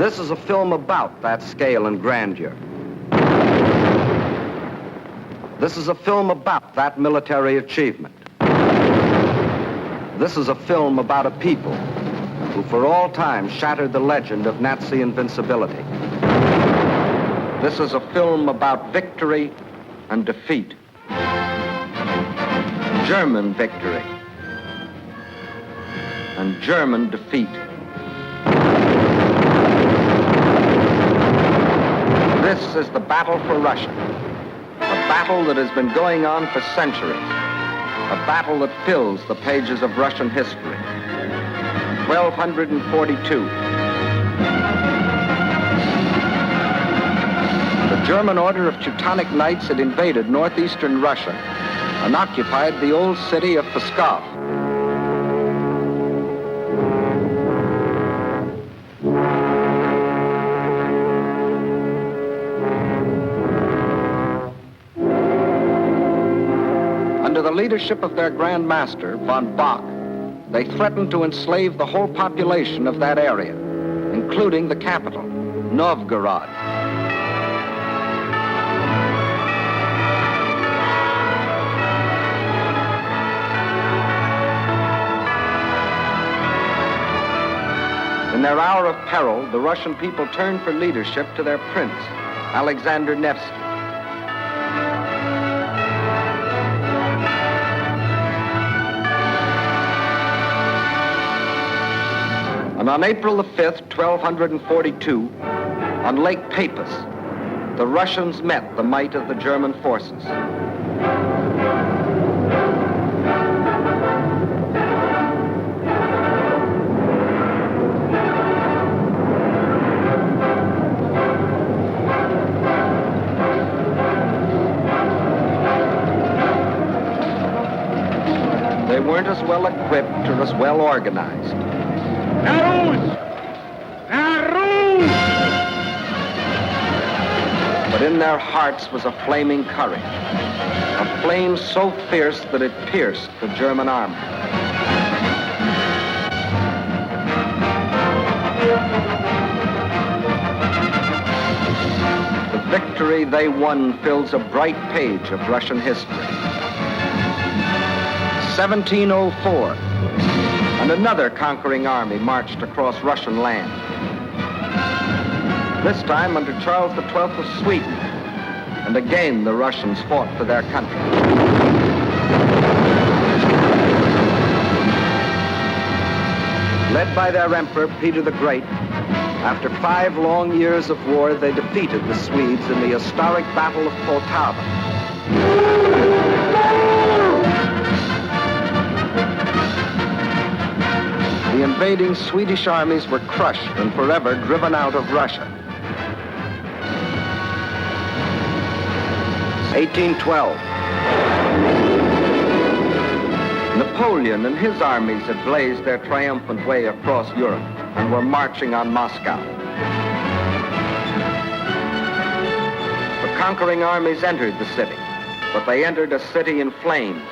This is a film about that scale and grandeur. This is a film about that military achievement. This is a film about a people who for all time shattered the legend of Nazi invincibility. This is a film about victory and defeat. German victory and German defeat. This is the battle for Russia, a battle that has been going on for centuries, a battle that fills the pages of Russian history. 1242. The German Order of Teutonic Knights had invaded northeastern Russia and occupied the old city of Pskov. Under the leadership of their Grand Master, von Bock, they threatened to enslave the whole population of that area, including the capital, Novgorod. In their hour of peril, the Russian people turned for leadership to their prince, Alexander Nevsky. And on April the 5th, 1242, on Lake Peipus, the Russians met the might of the German forces. They weren't as well equipped or as well organized. But in their hearts was a flaming courage, a flame so fierce that it pierced the German army. The victory they won fills a bright page of Russian history. 1704, and another conquering army marched across Russian land. This time under Charles XII of Sweden, and again the Russians fought for their country. Led by their emperor, Peter the Great, after 5 long years of war, they defeated the Swedes in the historic Battle of Poltava. The invading Swedish armies were crushed and forever driven out of Russia. 1812. Napoleon and his armies had blazed their triumphant way across Europe and were marching on Moscow. The conquering armies entered the city, but they entered a city in flames.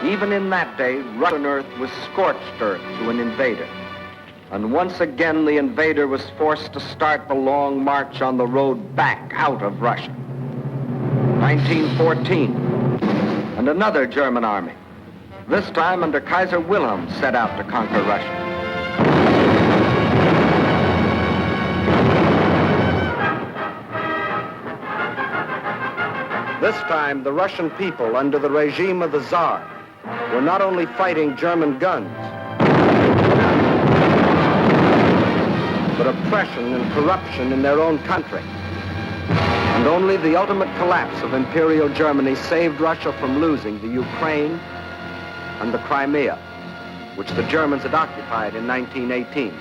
Even in that day, Russian earth was scorched earth to an invader. And once again, the invader was forced to start the long march on the road back out of Russia. 1914, and another German army, this time under Kaiser Wilhelm, set out to conquer Russia. This time, the Russian people, under the regime of the Tsar, were not only fighting German guns, but oppression and corruption in their own country. And only the ultimate collapse of Imperial Germany saved Russia from losing the Ukraine and the Crimea, which the Germans had occupied in 1918.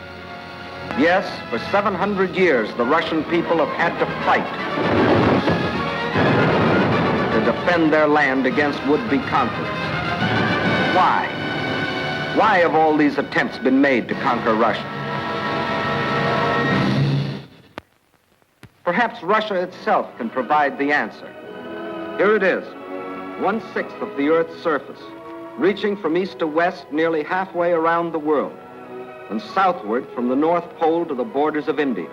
Yes, for 700 years, the Russian people have had to fight to defend their land against would-be conquerors. Why? Why have all these attempts been made to conquer Russia? Perhaps Russia itself can provide the answer. Here it is, 1/6 of the Earth's surface, reaching from east to west nearly halfway around the world. and southward from the North Pole to the borders of India.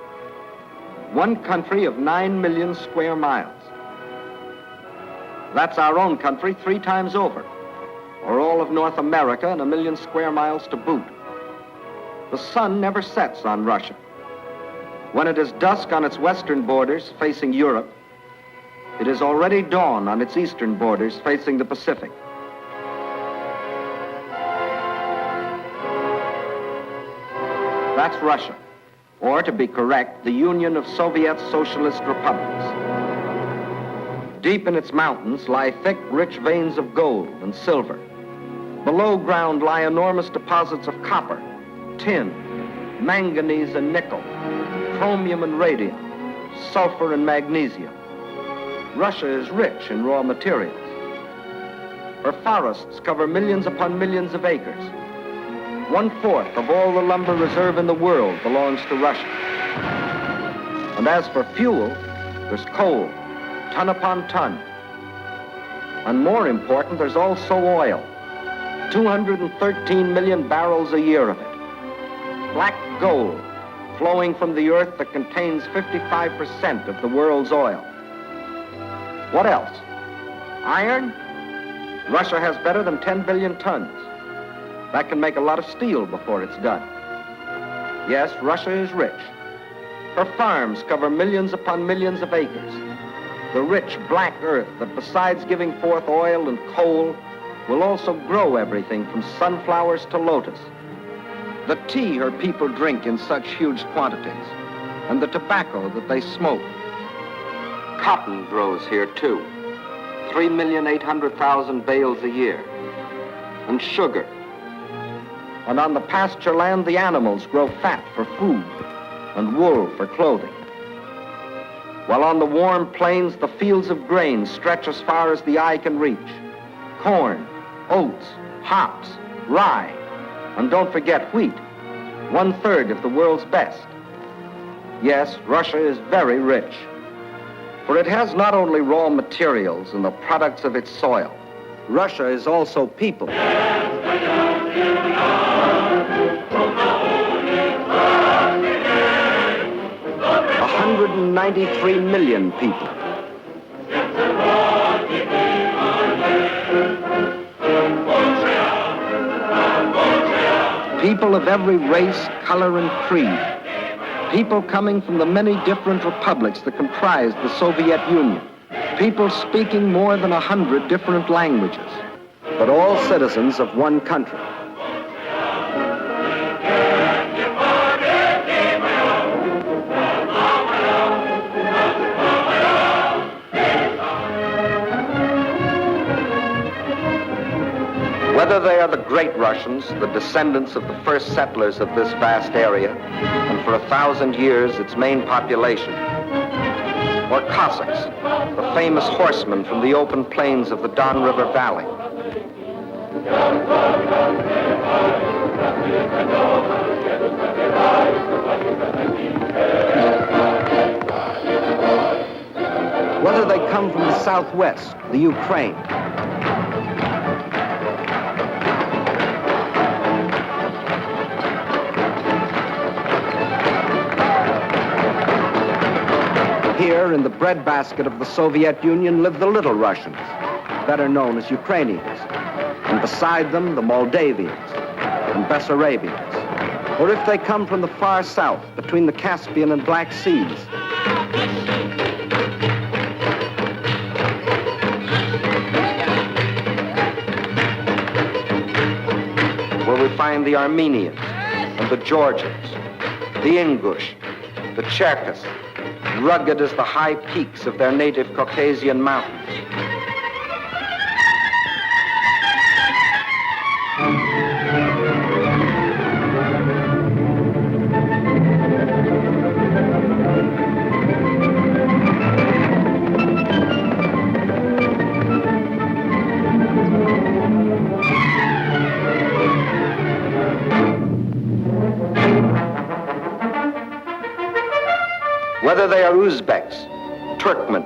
One country of 9 million square miles. That's our own country 3 times over, or all of North America and 1 million square miles to boot. The sun never sets on Russia. When it is dusk on its western borders facing Europe, it is already dawn on its eastern borders facing the Pacific. That's Russia, or to be correct, the Union of Soviet Socialist Republics. Deep in its mountains lie thick, rich veins of gold and silver. Below ground lie enormous deposits of copper, tin, manganese and nickel, chromium and radium, sulfur and magnesium. Russia is rich in raw materials. Her forests cover millions upon millions of acres. 1/4 of all the lumber reserve in the world belongs to Russia. And as for fuel, there's coal, ton upon ton. And more important, there's also oil. 213 million barrels a year of it. Black gold flowing from the earth that contains 55% of the world's oil. What else? Iron? Russia has better than 10 billion tons. That can make a lot of steel before it's done. Yes, Russia is rich. Her farms cover millions upon millions of acres. The rich black earth that besides giving forth oil and coal will also grow everything from sunflowers to lotus. The tea her people drink in such huge quantities, and the tobacco that they smoke. Cotton grows here too, 3,800,000 bales a year. And sugar. And on the pasture land, the animals grow fat for food and wool for clothing. While on the warm plains, the fields of grain stretch as far as the eye can reach. Corn, oats, hops, rye, and don't forget wheat, 1/3 of the world's best. Yes, Russia is very rich, for it has not only raw materials and the products of its soil. Russia is also people. 193 million people. People of every race, color, and creed. People coming from the many different republics that comprised the Soviet Union. People speaking more than 100 different languages, but all citizens of one country. Whether they are the great Russians, the descendants of the first settlers of this vast area, and for 1,000 years its main population, or Cossacks, the famous horsemen from the open plains of the Don River Valley. Whether they come from the Southwest, the Ukraine, here in the breadbasket of the Soviet Union live the Little Russians, better known as Ukrainians, and beside them the Moldavians and Bessarabians. Or if they come from the far south between the Caspian and Black Seas, where we find the Armenians and the Georgians, the Ingush, the Cherkess, rugged as the high peaks of their native Caucasian mountains. Whether they are Uzbeks, Turkmen,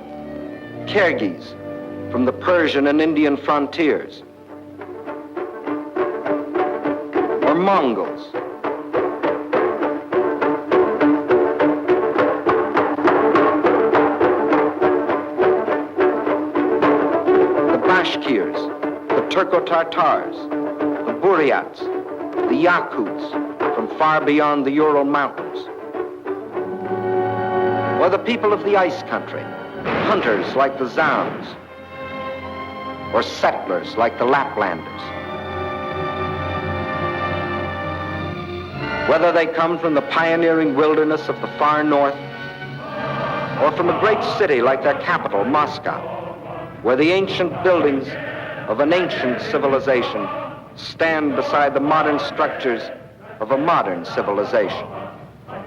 Kyrgyz, from the Persian and Indian frontiers, or Mongols, Turco-Tartars, the Buryats, the Yakuts from far beyond the Ural Mountains, or the people of the ice country, hunters like the Zouns, or settlers like the Laplanders. Whether they come from the pioneering wilderness of the far north, or from a great city like their capital, Moscow, where the ancient buildings of an ancient civilization stand beside the modern structures of a modern civilization,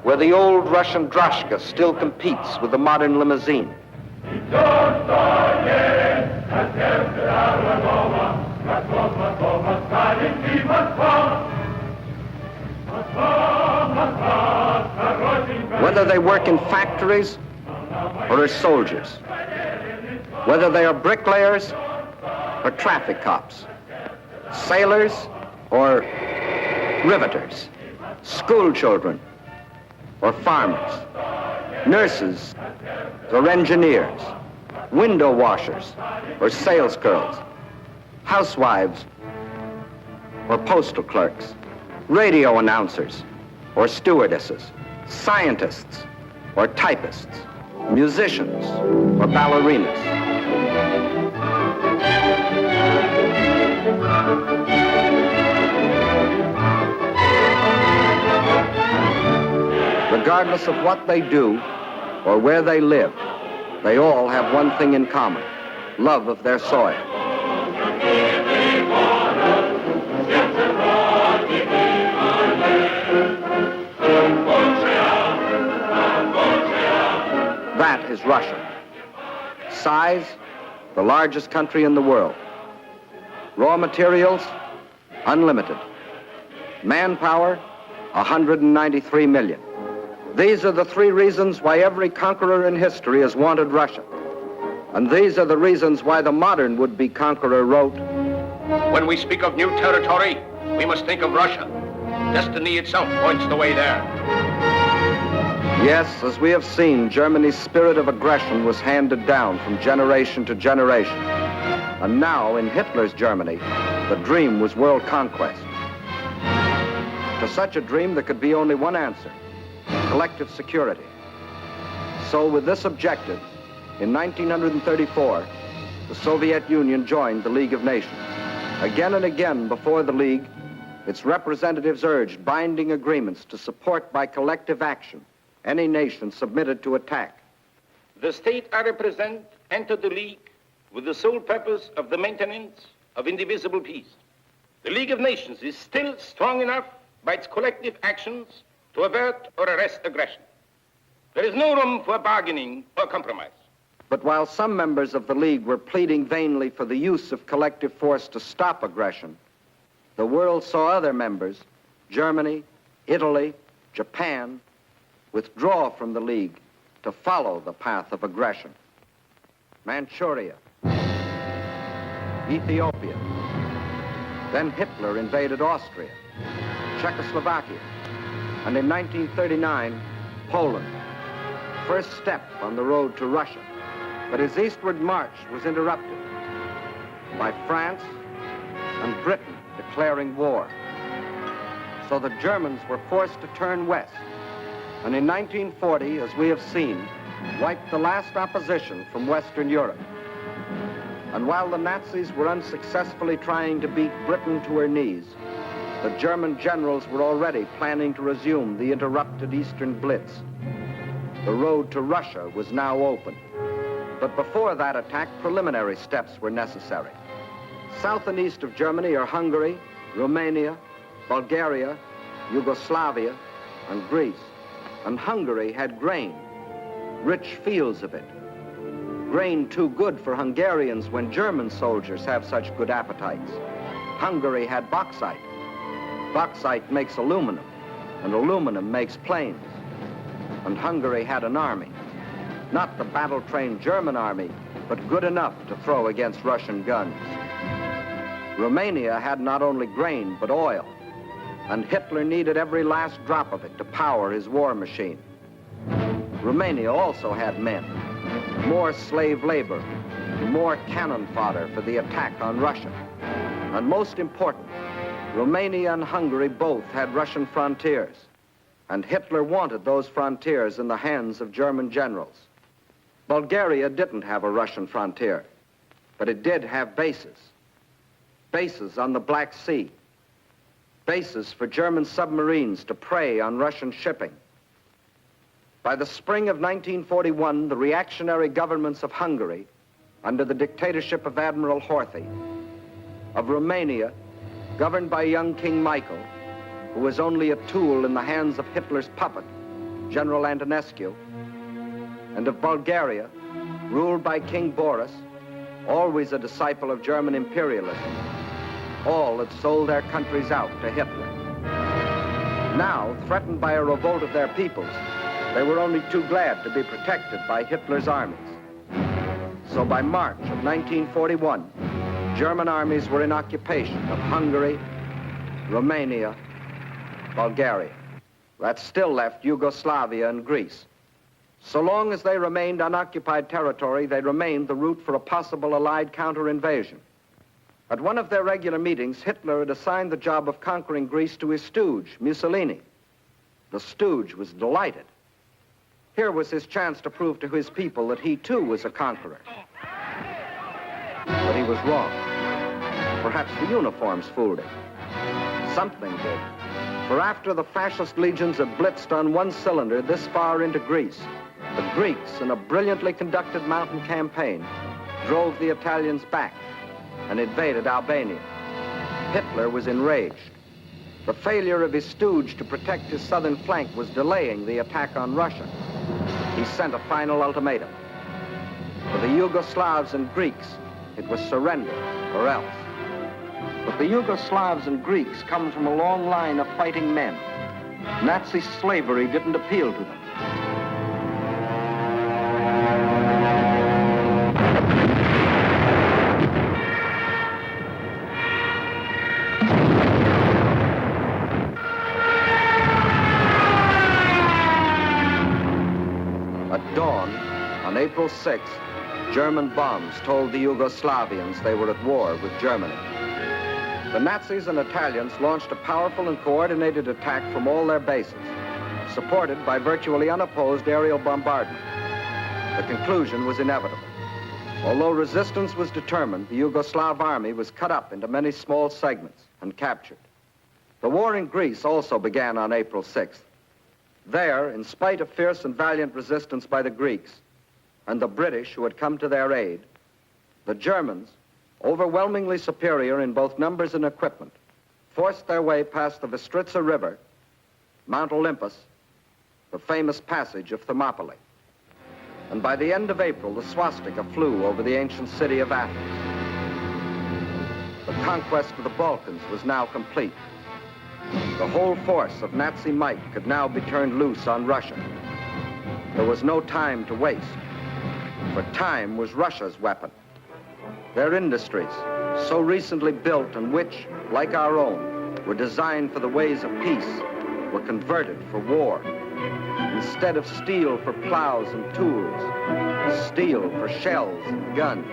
where the old Russian droshka still competes with the modern limousine. Whether they work in factories or as soldiers, whether they are bricklayers or traffic cops, sailors or riveters, school children or farmers, nurses or engineers, window washers or salesgirls, housewives or postal clerks, radio announcers or stewardesses, scientists or typists, musicians or ballerinas. Regardless of what they do or where they live, they all have one thing in common: love of their soil. That is Russia. Size, the largest country in the world. Raw materials, unlimited. Manpower, 193 million. These are the three reasons why every conqueror in history has wanted Russia. And these are the reasons why the modern would-be conqueror wrote, "When we speak of new territory, we must think of Russia. Destiny itself points the way there." Yes, as we have seen, Germany's spirit of aggression was handed down from generation to generation. And now, in Hitler's Germany, the dream was world conquest. To such a dream, there could be only one answer: collective security. So with this objective, in 1934, the Soviet Union joined the League of Nations. Again and again before the League, its representatives urged binding agreements to support by collective action any nation submitted to attack. The state I represent entered the League with the sole purpose of the maintenance of indivisible peace. The League of Nations is still strong enough by its collective actions to avert or arrest aggression. There is no room for bargaining or compromise. But while some members of the League were pleading vainly for the use of collective force to stop aggression, the world saw other members, Germany, Italy, Japan, withdraw from the League to follow the path of aggression. Manchuria, Ethiopia, then Hitler invaded Austria, Czechoslovakia, and in 1939, Poland, first step on the road to Russia. But his eastward march was interrupted by France and Britain declaring war. So the Germans were forced to turn west, and in 1940, as we have seen, wiped the last opposition from Western Europe. And while the Nazis were unsuccessfully trying to beat Britain to her knees, the German generals were already planning to resume the interrupted Eastern Blitz. The road to Russia was now open. But before that attack, preliminary steps were necessary. South and east of Germany are Hungary, Romania, Bulgaria, Yugoslavia, and Greece. And Hungary had grain, rich fields of it. Grain too good for Hungarians when German soldiers have such good appetites. Hungary had bauxite. Bauxite makes aluminum, and aluminum makes planes. And Hungary had an army. Not the battle-trained German army, but good enough to throw against Russian guns. Romania had not only grain, but oil. And Hitler needed every last drop of it to power his war machine. Romania also had men, more slave labor, more cannon fodder for the attack on Russia. And most important, Romania and Hungary both had Russian frontiers, and Hitler wanted those frontiers in the hands of German generals. Bulgaria didn't have a Russian frontier, but it did have bases. Bases on the Black Sea, bases for German submarines to prey on Russian shipping. By the spring of 1941, the reactionary governments of Hungary, under the dictatorship of Admiral Horthy, of Romania, governed by young King Michael, who was only a tool in the hands of Hitler's puppet, General Antonescu, and of Bulgaria, ruled by King Boris, always a disciple of German imperialism. All had sold their countries out to Hitler. Now, threatened by a revolt of their peoples, they were only too glad to be protected by Hitler's armies. So by March of 1941, German armies were in occupation of Hungary, Romania, Bulgaria. That still left Yugoslavia and Greece. So long as they remained unoccupied territory, they remained the route for a possible Allied counter-invasion. At one of their regular meetings, Hitler had assigned the job of conquering Greece to his stooge, Mussolini. The stooge was delighted. Here was his chance to prove to his people that he too was a conqueror. But he was wrong. Perhaps the uniforms fooled him. Something did. For after the fascist legions had blitzed on one cylinder this far into Greece, the Greeks, in a brilliantly conducted mountain campaign, drove the Italians back and invaded Albania. Hitler was enraged. The failure of his stooge to protect his southern flank was delaying the attack on Russia. He sent a final ultimatum. For the Yugoslavs and Greeks, it was surrender or else. But the Yugoslavs and Greeks come from a long line of fighting men. Nazi slavery didn't appeal to them. At dawn, on April 6th, German bombs told the Yugoslavians they were at war with Germany. The Nazis and Italians launched a powerful and coordinated attack from all their bases, supported by virtually unopposed aerial bombardment. The conclusion was inevitable. Although resistance was determined, the Yugoslav army was cut up into many small segments and captured. The war in Greece also began on April 6th. There, in spite of fierce and valiant resistance by the Greeks and the British who had come to their aid, the Germans, overwhelmingly superior in both numbers and equipment, forced their way past the Bistritsa River, Mount Olympus, the famous passage of Thermopylae. And by the end of April, the swastika flew over the ancient city of Athens. The conquest of the Balkans was now complete. The whole force of Nazi might could now be turned loose on Russia. There was no time to waste, for time was Russia's weapon. Their industries, so recently built and which, like our own, were designed for the ways of peace, were converted for war. Instead of steel for plows and tools, steel for shells and guns.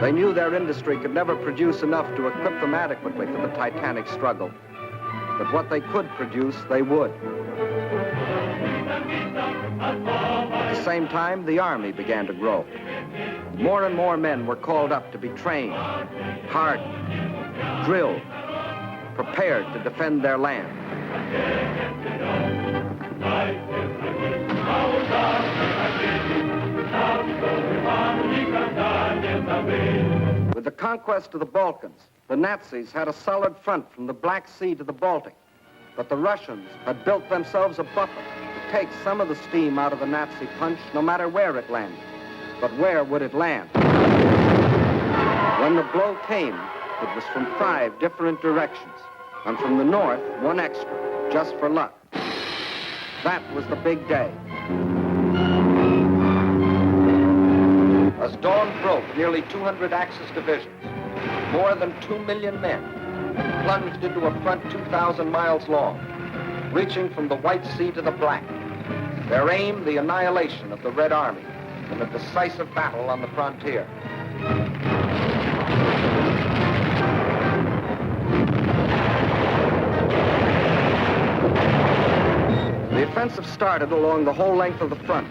They knew their industry could never produce enough to equip them adequately for the titanic struggle. But what they could produce, they would. At the same time, the army began to grow. More and more men were called up to be trained, hardened, drilled, prepared to defend their land. With the conquest of the Balkans, the Nazis had a solid front from the Black Sea to the Baltic, but the Russians had built themselves a buffer to take some of the steam out of the Nazi punch, no matter where it landed. But where would it land? When the blow came, it was from 5 different directions, and from the north, 1 extra, just for luck. That was the big day. As dawn broke, nearly 200 Axis divisions, more than 2 million men, plunged into a front 2,000 miles long, reaching from the White Sea to the Black. Their aim, the annihilation of the Red Army in a decisive battle on the frontier. offensive started along the whole length of the front,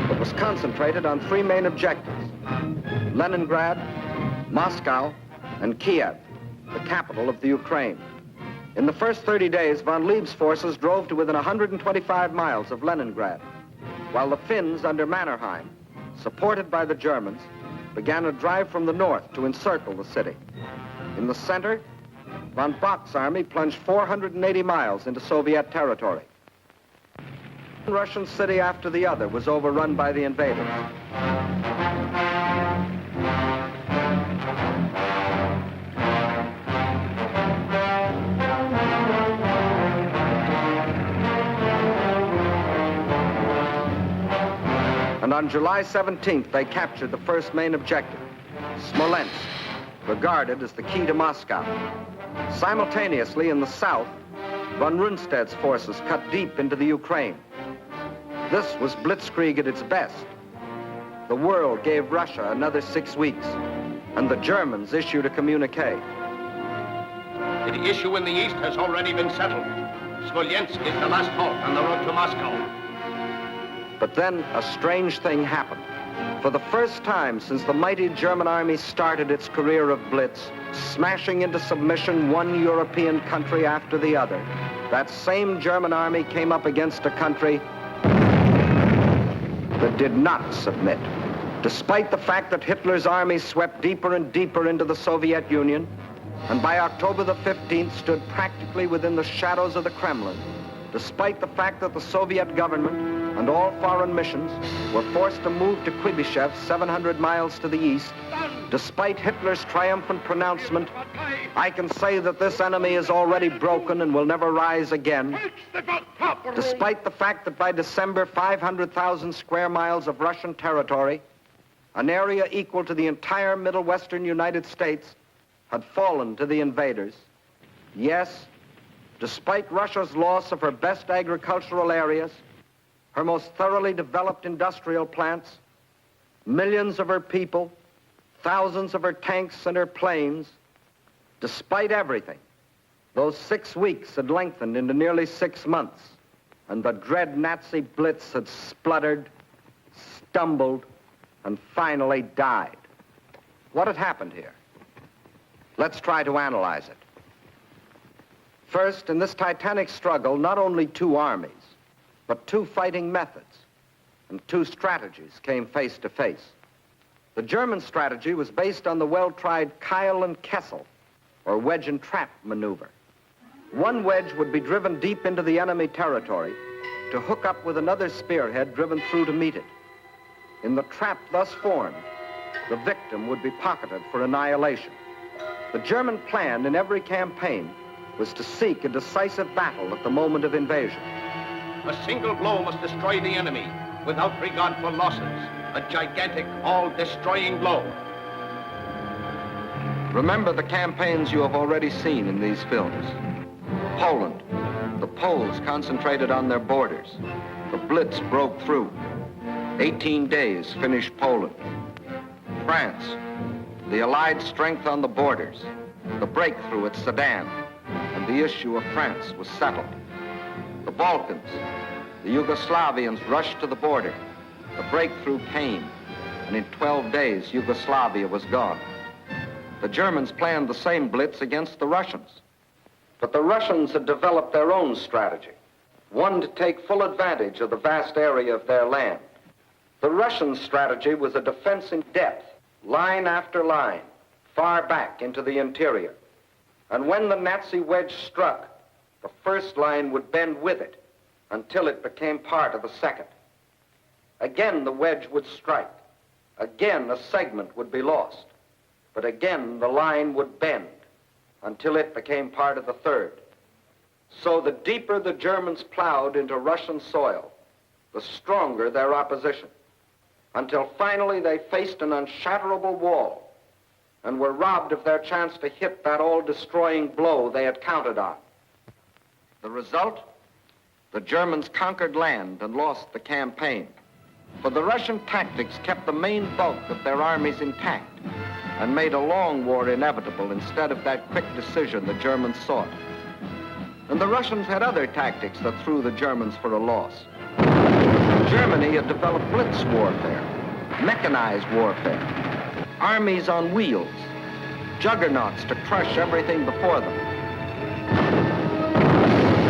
but was concentrated on three main objectives: Leningrad, Moscow, and Kiev, the capital of the Ukraine. In the first 30 days, von Lieb's forces drove to within 125 miles of Leningrad, while the Finns under Mannerheim, supported by the Germans, began a drive from the north to encircle the city. In the center, von Bock's army plunged 480 miles into Soviet territory. One Russian city after the other was overrun by the invaders. And on July 17th, they captured the first main objective, Smolensk, regarded as the key to Moscow. Simultaneously, in the south, von Rundstedt's forces cut deep into the Ukraine. This was blitzkrieg at its best. The world gave Russia another 6 weeks, and the Germans issued a communique. The issue in the east has already been settled. Smolensk is the last halt on the road to Moscow. But then a strange thing happened. For the first time since the mighty German army started its career of blitz, smashing into submission one European country after the other, that same German army came up against a country that did not submit. Despite the fact that Hitler's army swept deeper and deeper into the Soviet Union, and by October the 15th stood practically within the shadows of the Kremlin, despite the fact that the Soviet government and all foreign missions were forced to move to Kuibyshev 700 miles to the east, despite Hitler's triumphant pronouncement, I can say that this enemy is already broken and will never rise again. Despite the fact that by December, 500,000 square miles of Russian territory, an area equal to the entire Middle Western United States, had fallen to the invaders. Yes, despite Russia's loss of her best agricultural areas, her most thoroughly developed industrial plants, millions of her people, thousands of her tanks and her planes, despite everything, those 6 weeks had lengthened into nearly 6 months, and the dread Nazi blitz had spluttered, stumbled, and finally died. What had happened here? Let's try to analyze it. First, in this titanic struggle, not only two armies, but two fighting methods and two strategies came face to face. The German strategy was based on the well-tried Keil and Kessel, or wedge and trap maneuver. One wedge would be driven deep into the enemy territory to hook up with another spearhead driven through to meet it. In the trap thus formed, the victim would be pocketed for annihilation. The German plan in every campaign was to seek a decisive battle at the moment of invasion. A single blow must destroy the enemy without regard for losses. A gigantic, all-destroying blow. Remember the campaigns you have already seen in these films. Poland, the Poles concentrated on their borders. The Blitz broke through. 18 days finished Poland. France, the Allied strength on the borders. The breakthrough at Sedan, and the issue of France was settled. The Balkans, the Yugoslavians rushed to the border. The breakthrough came, and in 12 days, Yugoslavia was gone. The Germans planned the same blitz against the Russians. But the Russians had developed their own strategy, one to take full advantage of the vast area of their land. The Russian strategy was a defense in depth, line after line, far back into the interior. And when the Nazi wedge struck, the first line would bend with it until it became part of the second. Again, the wedge would strike. Again, a segment would be lost. But again, the line would bend until it became part of the third. So the deeper the Germans plowed into Russian soil, the stronger their opposition, until finally they faced an unshatterable wall and were robbed of their chance to hit that all-destroying blow they had counted on. The result? The Germans conquered land and lost the campaign. For the Russian tactics kept the main bulk of their armies intact and made a long war inevitable instead of that quick decision the Germans sought. And the Russians had other tactics that threw the Germans for a loss. Germany had developed blitz warfare, mechanized warfare, armies on wheels, juggernauts to crush everything before them.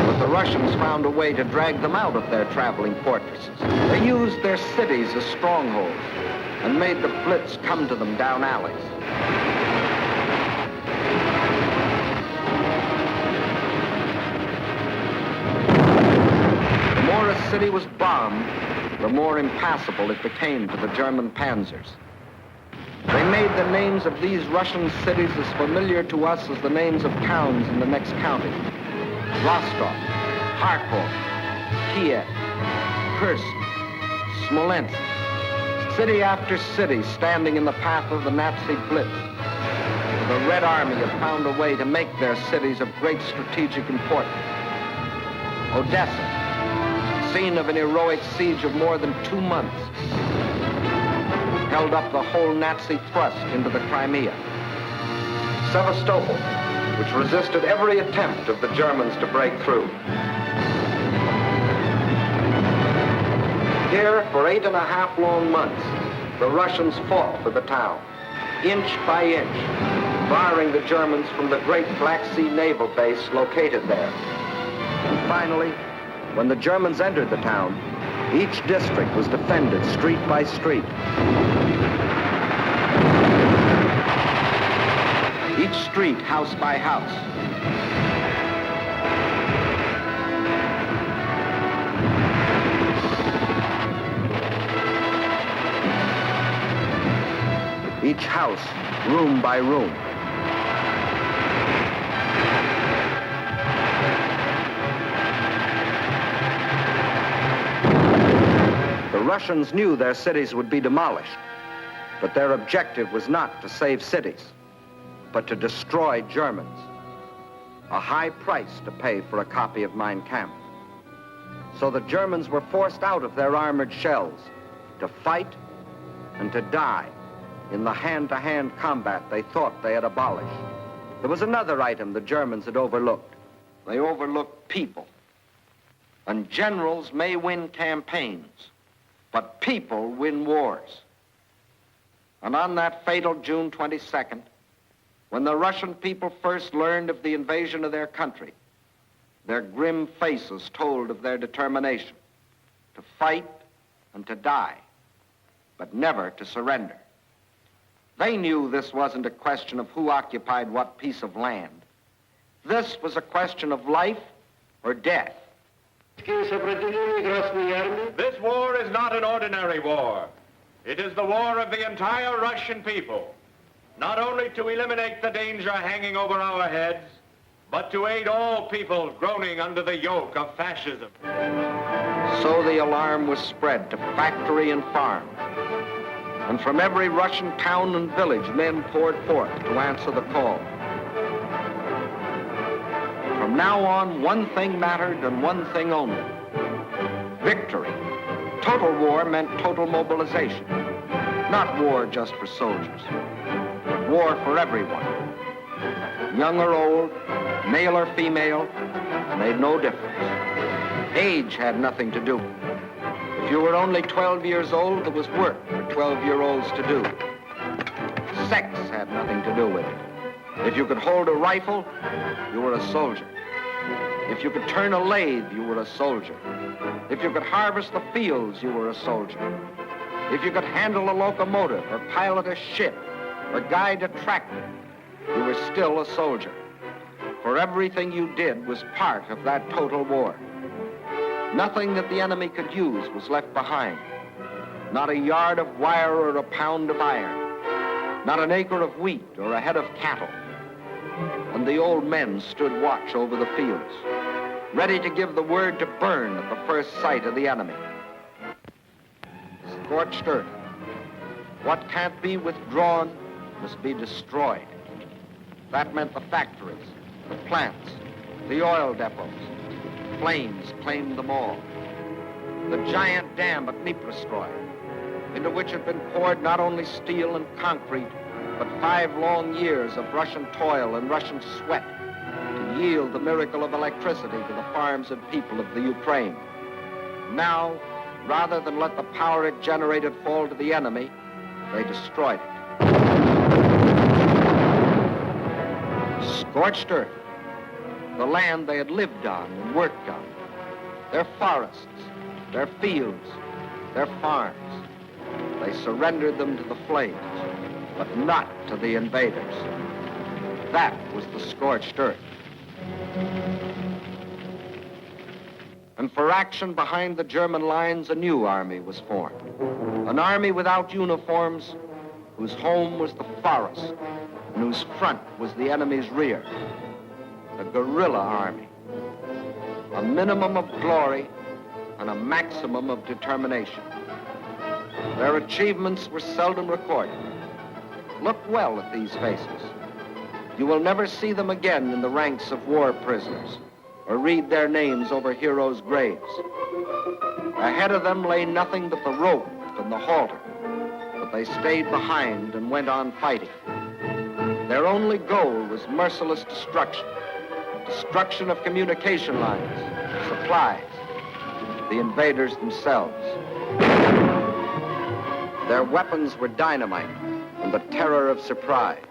But the Russians found a way to drag them out of their traveling fortresses. They used their cities as strongholds and made the blitz come to them down alleys. The more a city was bombed, the more impassable it became to the German panzers. They made the names of these Russian cities as familiar to us as the names of towns in the next county. Rostov, Kharkov, Kiev, Kursk, Smolensk. City after city standing in the path of the Nazi blitz. The Red Army had found a way to make their cities of great strategic importance. Odessa, scene of an heroic siege of more than 2 months, held up the whole Nazi thrust into the Crimea. Sevastopol, which resisted every attempt of the Germans to break through. Here, for 8.5 long months, the Russians fought for the town, inch by inch, barring the Germans from the great Black Sea naval base located there. And finally, when the Germans entered the town, each district was defended street by street. Each street house by house. Each house, room by room. The Russians knew their cities would be demolished, but their objective was not to save cities, but to destroy Germans. A high price to pay for a copy of Mein Kampf. So the Germans were forced out of their armored shells to fight and to die in the hand-to-hand combat they thought they had abolished. There was another item the Germans had overlooked. They overlooked people. And generals may win campaigns, but people win wars. And on that fatal June 22nd, when the Russian people first learned of the invasion of their country, their grim faces told of their determination to fight and to die, but never to surrender. They knew this wasn't a question of who occupied what piece of land. This was a question of life or death. This war is not an ordinary war. It is the war of the entire Russian people, not only to eliminate the danger hanging over our heads, but to aid all people groaning under the yoke of fascism. So the alarm was spread to factory and farm. And from every Russian town and village, men poured forth to answer the call. From now on, one thing mattered and one thing only: victory. Total war meant total mobilization. Not war just for soldiers, but war for everyone. Young or old, male or female, made no difference. Age had nothing to do with it. If you were only 12 years old, there was work for 12-year-olds to do. Sex had nothing to do with it. If you could hold a rifle, you were a soldier. If you could turn a lathe, you were a soldier. If you could harvest the fields, you were a soldier. If you could handle a locomotive or pilot a ship or guide a tractor, you were still a soldier. For everything you did was part of that total war. Nothing that the enemy could use was left behind. Not a yard of wire or a pound of iron. Not an acre of wheat or a head of cattle. And the old men stood watch over the fields, ready to give the word to burn at the first sight of the enemy. Scorched earth. What can't be withdrawn must be destroyed. That meant the factories, the plants, the oil depots. Flames claimed them all. The giant dam at Dniprostroi, into which had been poured not only steel and concrete, but 5 long years of Russian toil and Russian sweat to yield the miracle of electricity to the farms and people of the Ukraine. Now, rather than let the power it generated fall to the enemy, they destroyed it. Scorched earth, the land they had lived on and worked on, their forests, their fields, their farms. They surrendered them to the flames, but not to the invaders. That was the scorched earth. And for action behind the German lines, a new army was formed. An army without uniforms, whose home was the forest, and whose front was the enemy's rear. A guerrilla army. A minimum of glory and a maximum of determination. Their achievements were seldom recorded. Look well at these faces. You will never see them again in the ranks of war prisoners or read their names over heroes' graves. Ahead of them lay nothing but the rope and the halter, but they stayed behind and went on fighting. Their only goal was merciless destruction. Destruction of communication lines, supplies, the invaders themselves. Their weapons were dynamite and the terror of surprise.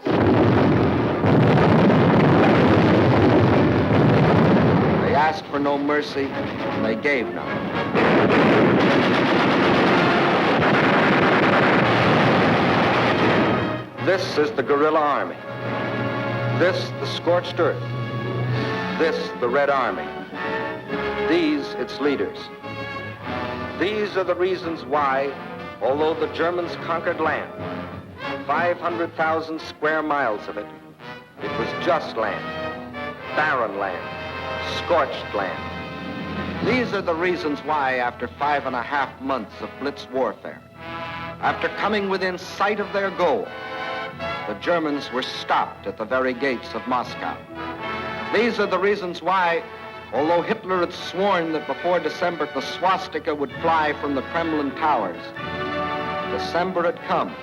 They asked for no mercy, and they gave none. This is the guerrilla army. This, the scorched earth. This, the Red Army. These, its leaders. These are the reasons why, although the Germans conquered land, 500,000 square miles of it, it was just land, barren land, scorched land. These are the reasons why, after 5.5 months of blitz warfare, after coming within sight of their goal, the Germans were stopped at the very gates of Moscow. These are the reasons why, although Hitler had sworn that before December the swastika would fly from the Kremlin towers, December had come,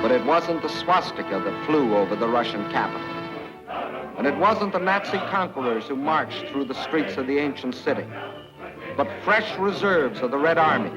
but it wasn't the swastika that flew over the Russian capital. And it wasn't the Nazi conquerors who marched through the streets of the ancient city, but fresh reserves of the Red Army.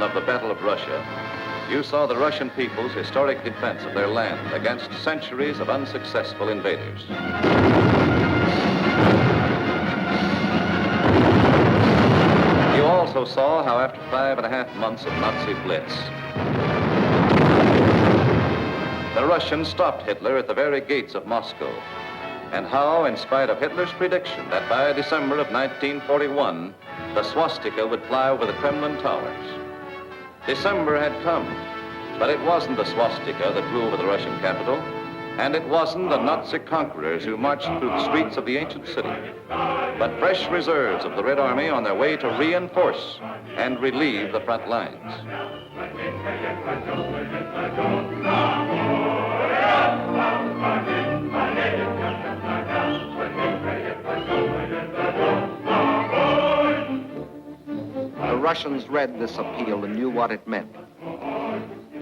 Of the Battle of Russia, you saw the Russian people's historic defense of their land against centuries of unsuccessful invaders. You also saw how after 5.5 months of Nazi blitz, the Russians stopped Hitler at the very gates of Moscow, and how, in spite of Hitler's prediction that by December of 1941, the swastika would fly over the Kremlin towers. December had come, but it wasn't the swastika that flew over the Russian capital, and it wasn't the Nazi conquerors who marched through the streets of the ancient city, but fresh reserves of the Red Army on their way to reinforce and relieve the front lines. The Russians read this appeal and knew what it meant.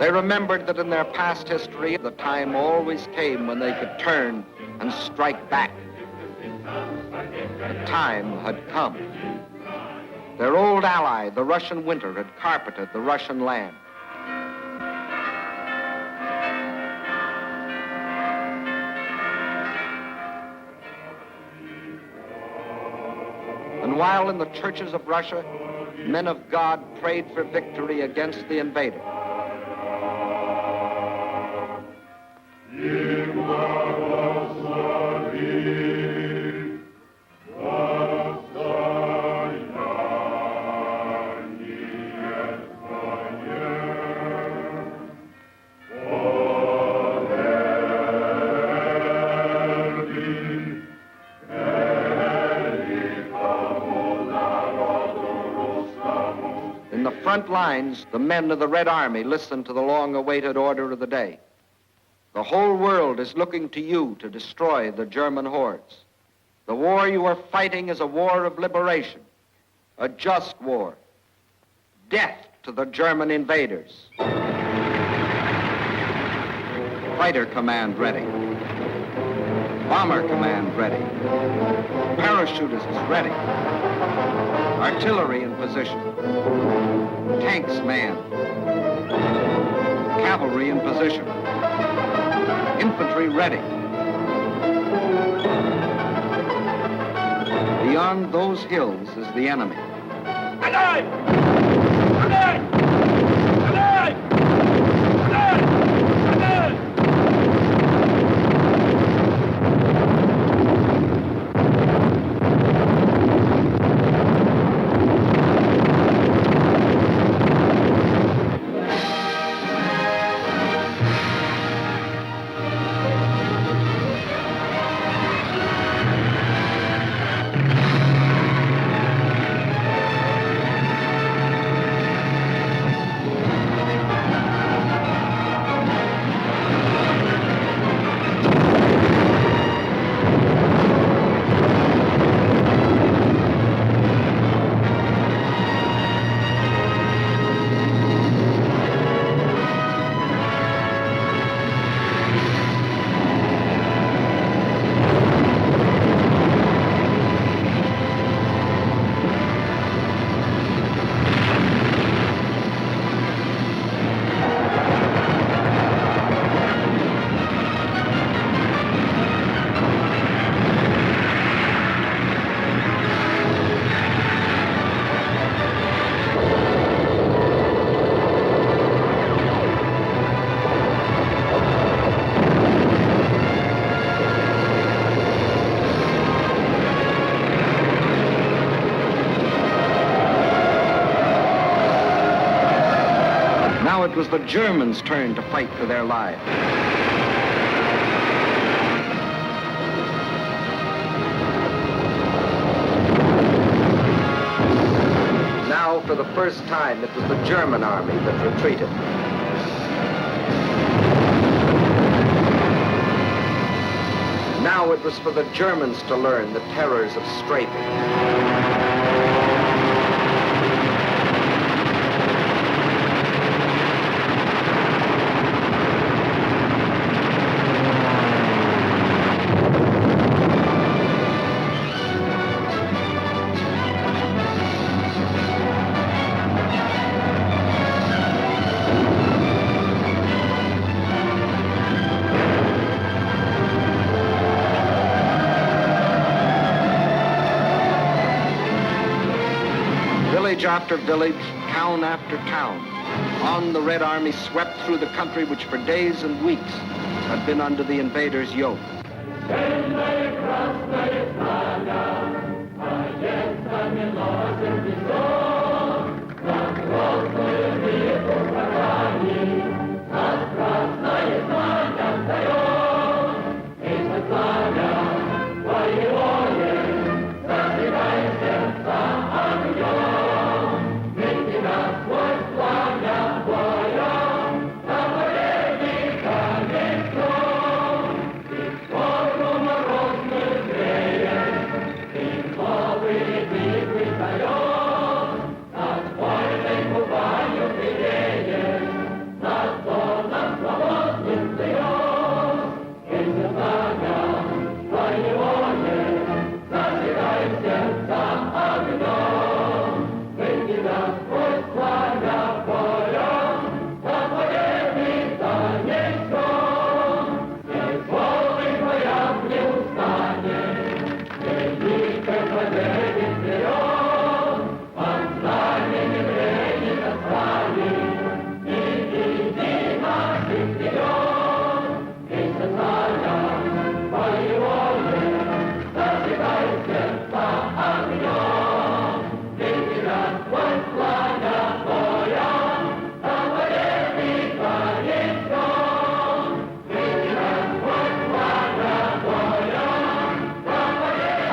They remembered that in their past history, the time always came when they could turn and strike back. The time had come. Their old ally, the Russian winter, had carpeted the Russian land. And while in the churches of Russia, men of God prayed for victory against the invader, front lines, the men of the Red Army listened to the long-awaited order of the day. The whole world is looking to you to destroy the German hordes. The war you are fighting is a war of liberation, a just war. Death to the German invaders. Fighter command ready. Bomber command ready. Parachutists ready. Artillery in position. Tanks manned. Cavalry in position. Infantry ready. Beyond those hills is the enemy. Alive! Alive! Alive! Alive! Alive! Now it was the Germans' turn to fight for their lives. Now, for the first time, it was the German army that retreated. Now it was for the Germans to learn the terrors of strafing. Village after village, town after town, on the Red Army swept through the country which for days and weeks had been under the invaders' yoke.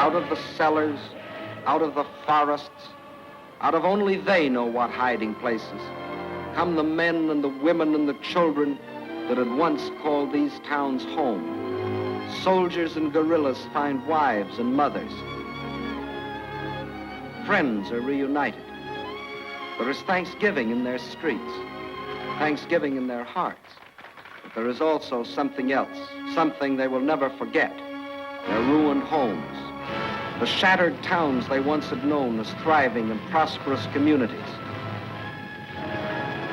out of the cellars, out of the forests, out of only they know what hiding places, come the men and the women and the children that had once called these towns home. Soldiers and guerrillas find wives and mothers. Friends are reunited. There is thanksgiving in their streets, thanksgiving in their hearts. But there is also something else, something they will never forget, their ruined homes, the shattered towns they once had known as thriving and prosperous communities.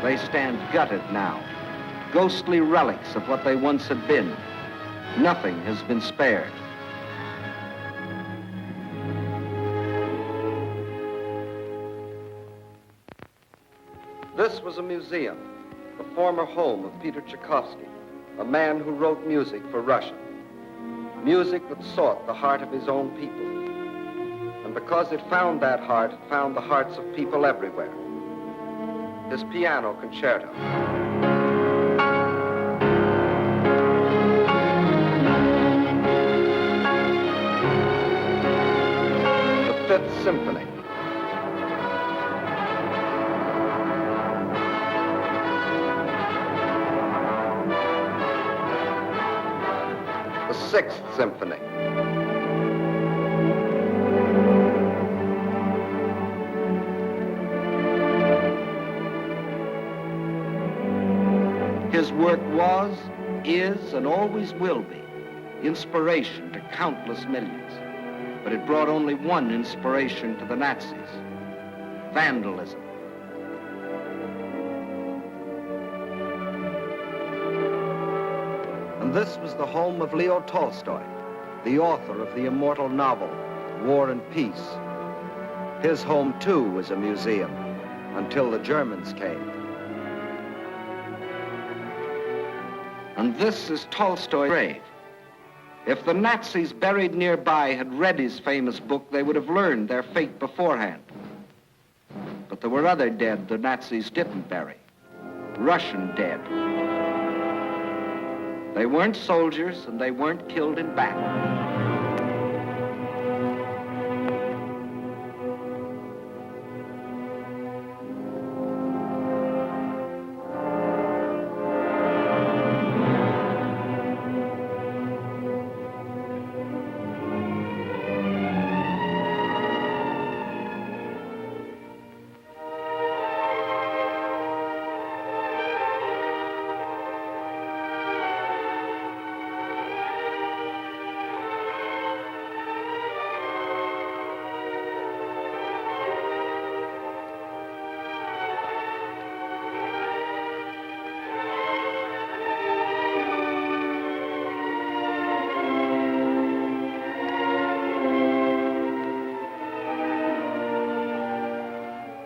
They stand gutted now, ghostly relics of what they once had been. Nothing has been spared. This was a museum, the former home of Peter Tchaikovsky, a man who wrote music for Russia. Music that sought the heart of his own people. And because it found that heart, it found the hearts of people everywhere. His piano concerto. The Fifth Symphony. The Sixth Symphony. His work was, is, and always will be inspiration to countless millions. But it brought only one inspiration to the Nazis: vandalism. And this was the home of Leo Tolstoy, the author of the immortal novel, War and Peace. His home, too, was a museum, until the Germans came. And this is Tolstoy's grave. If the Nazis buried nearby had read his famous book, they would have learned their fate beforehand. But there were other dead the Nazis didn't bury. Russian dead. They weren't soldiers, and they weren't killed in battle.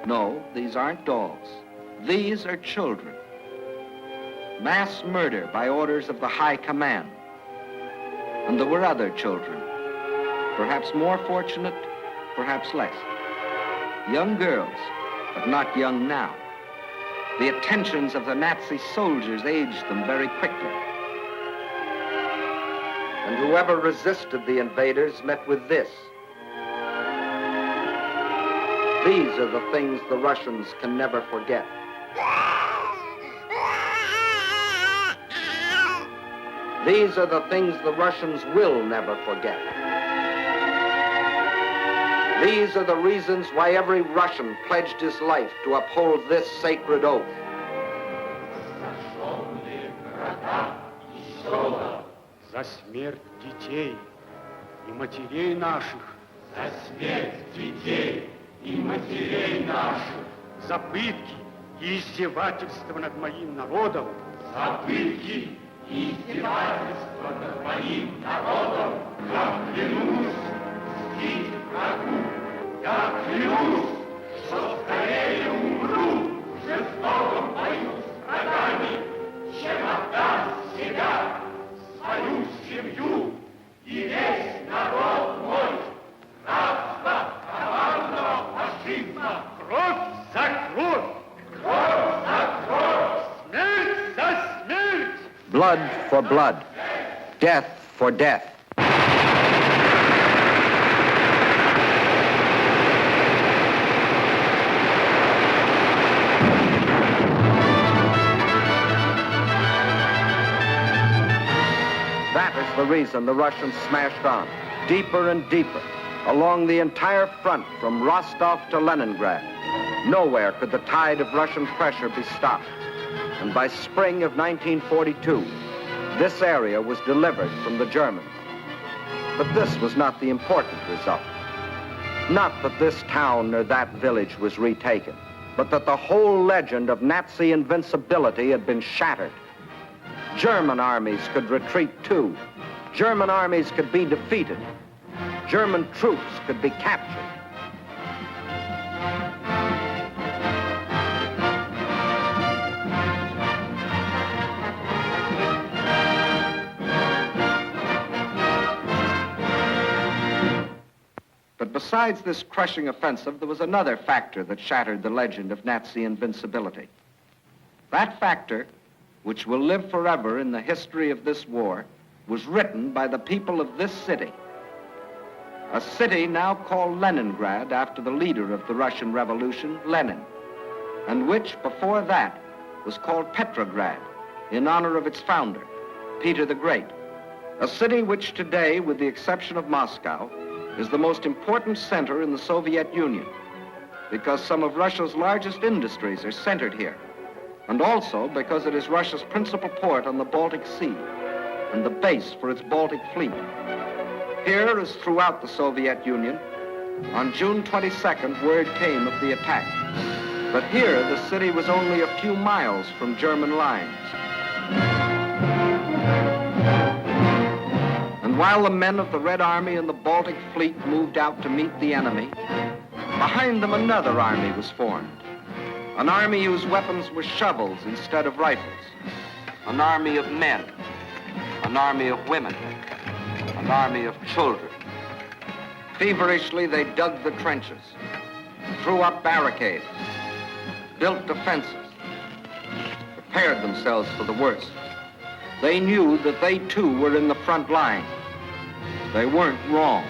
No, these aren't dolls. These are children. Mass murder by orders of the High Command. And there were other children, perhaps more fortunate, perhaps less. Young girls, but not young now. The attentions of the Nazi soldiers aged them very quickly. And whoever resisted the invaders met with this. These are the things the Russians can never forget. These are the things the Russians will never forget. These are the reasons why every Russian pledged his life to uphold this sacred oath. За смерть детей и матерей наших. За смерть детей и матерей наших. За пытки и издевательства над моим народом. За пытки и издевательства над моим народом. Я клянусь мстить врагу. Я клянусь, что скорее умру в жестоком бою с врагами, чем отдам себя, свою семью и весь народ мой. Рабство коварного фашизма. Кровь за кровь. Кровь за кровь. Смерть за смерть. Blood for blood. Death for death. reason the Russians smashed on, deeper and deeper, along the entire front from Rostov to Leningrad. Nowhere could the tide of Russian pressure be stopped. And by spring of 1942, this area was delivered from the Germans. But this was not the important result. Not that this town or that village was retaken, but that the whole legend of Nazi invincibility had been shattered. German armies could retreat too. German armies could be defeated. German troops could be captured. But besides this crushing offensive, there was another factor that shattered the legend of Nazi invincibility. That factor, which will live forever in the history of this war, was written by the people of this city. A city now called Leningrad after the leader of the Russian Revolution, Lenin, and which before that was called Petrograd in honor of its founder, Peter the Great. A city which today, with the exception of Moscow, is the most important center in the Soviet Union because some of Russia's largest industries are centered here, and also because it is Russia's principal port on the Baltic Sea and the base for its Baltic fleet. Here, as throughout the Soviet Union, on June 22nd, word came of the attack. But here, the city was only a few miles from German lines. And while the men of the Red Army and the Baltic Fleet moved out to meet the enemy, behind them another army was formed. An army whose weapons were shovels instead of rifles. An army of men. An army of women. An army of children. Feverishly, they dug the trenches, threw up barricades, built defenses, prepared themselves for the worst. They knew that they too were in the front line. They weren't wrong.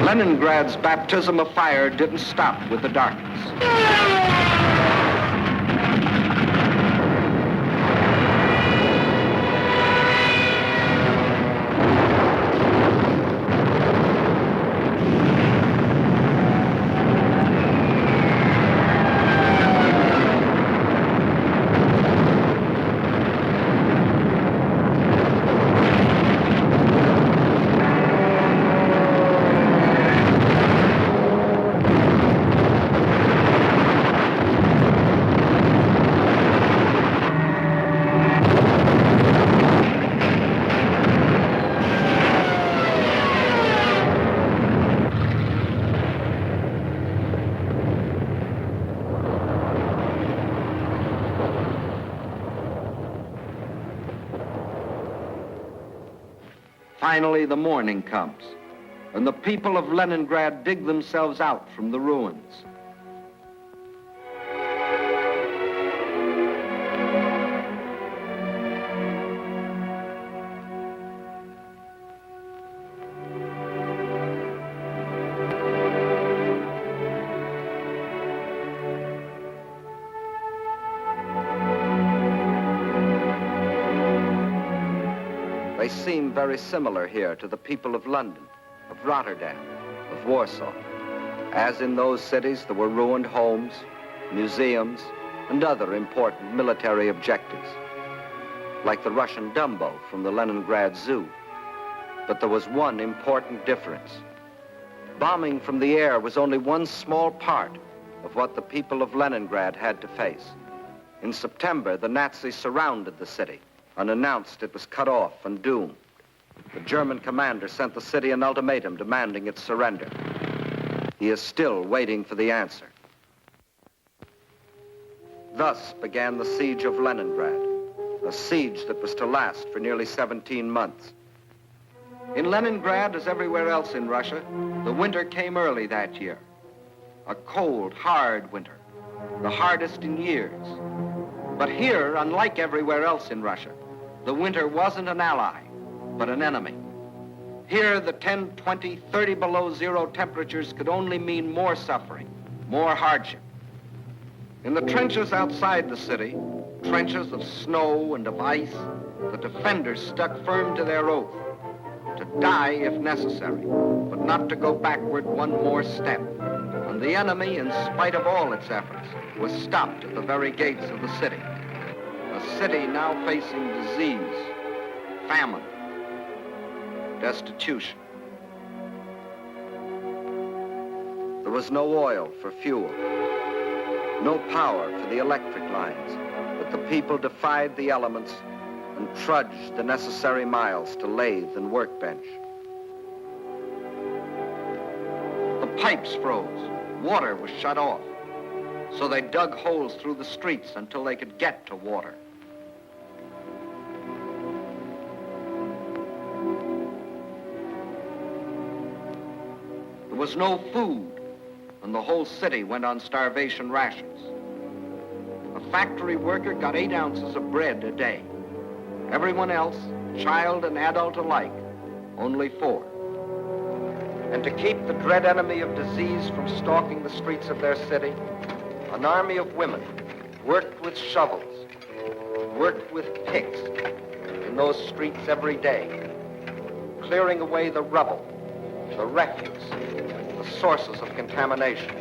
Leningrad's baptism of fire didn't stop with the darkness. Finally, the morning comes, and the people of Leningrad dig themselves out from the ruins. They seem very similar here to the people of London, of Rotterdam, of Warsaw. As in those cities, there were ruined homes, museums, and other important military objectives, like the Russian Dumbo from the Leningrad Zoo. But there was one important difference. Bombing from the air was only one small part of what the people of Leningrad had to face. In September, the Nazis surrounded the city and announced it was cut off and doomed. The German commander sent the city an ultimatum demanding its surrender. He is still waiting for the answer. Thus began the siege of Leningrad, a siege that was to last for nearly 17 months. In Leningrad, as everywhere else in Russia, the winter came early that year. A cold, hard winter, the hardest in years. But here, unlike everywhere else in Russia, the winter wasn't an ally, but an enemy. Here, the 10, 20, 30 below zero temperatures could only mean more suffering, more hardship. In the trenches outside the city, trenches of snow and of ice, the defenders stuck firm to their oath, to die if necessary, but not to go backward one more step. And the enemy, in spite of all its efforts, was stopped at the very gates of the city. A city now facing disease, famine, destitution. There was no oil for fuel, no power for the electric lines, but the people defied the elements and trudged the necessary miles to lathe and workbench. The pipes froze, water was shut off, so they dug holes through the streets until they could get to water. There was no food, and the whole city went on starvation rations. A factory worker got 8 ounces of bread a day. Everyone else, child and adult alike, only 4. And to keep the dread enemy of disease from stalking the streets of their city, an army of women worked with shovels, worked with picks in those streets every day, clearing away the rubble, the refuse, the sources of contamination.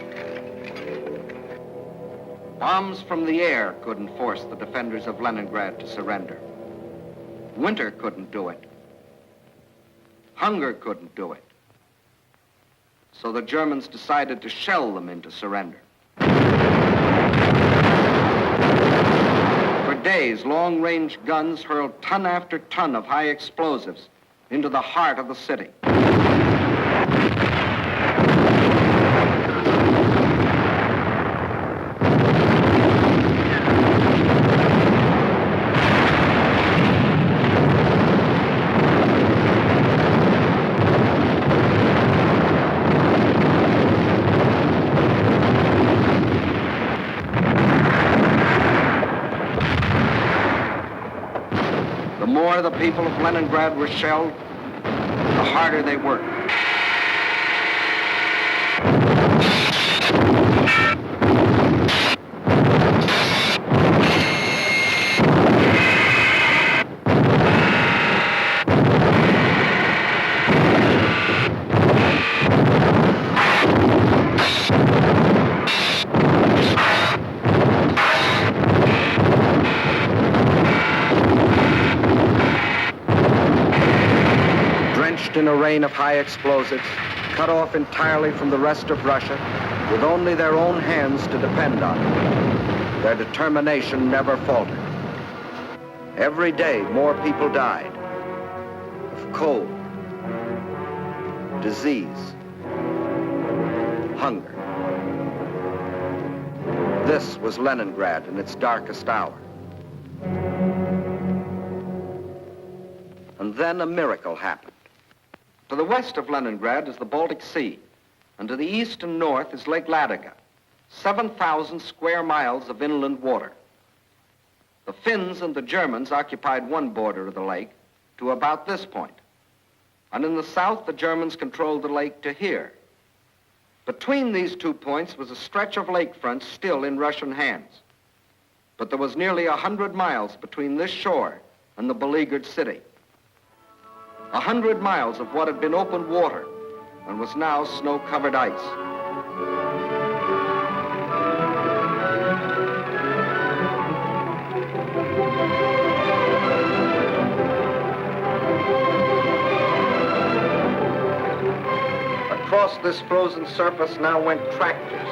Bombs from the air couldn't force the defenders of Leningrad to surrender. Winter couldn't do it. Hunger couldn't do it. So the Germans decided to shell them into surrender. For days, long-range guns hurled ton after ton of high explosives into the heart of the city. The more the people of Leningrad were shelled, the harder they worked. In a rain of high explosives, cut off entirely from the rest of Russia, with only their own hands to depend on. Their determination never faltered. Every day, more people died of cold, disease, hunger. This was Leningrad in its darkest hour. And then a miracle happened. To the west of Leningrad is the Baltic Sea, and to the east and north is Lake Ladoga, 7,000 square miles of inland water. The Finns and the Germans occupied one border of the lake to about this point, and in the south the Germans controlled the lake to here. Between these 2 points was a stretch of lakefront still in Russian hands, but there was nearly 100 miles between this shore and the beleaguered city. 100 miles of what had been open water and was now snow-covered ice. across this frozen surface now went tractors,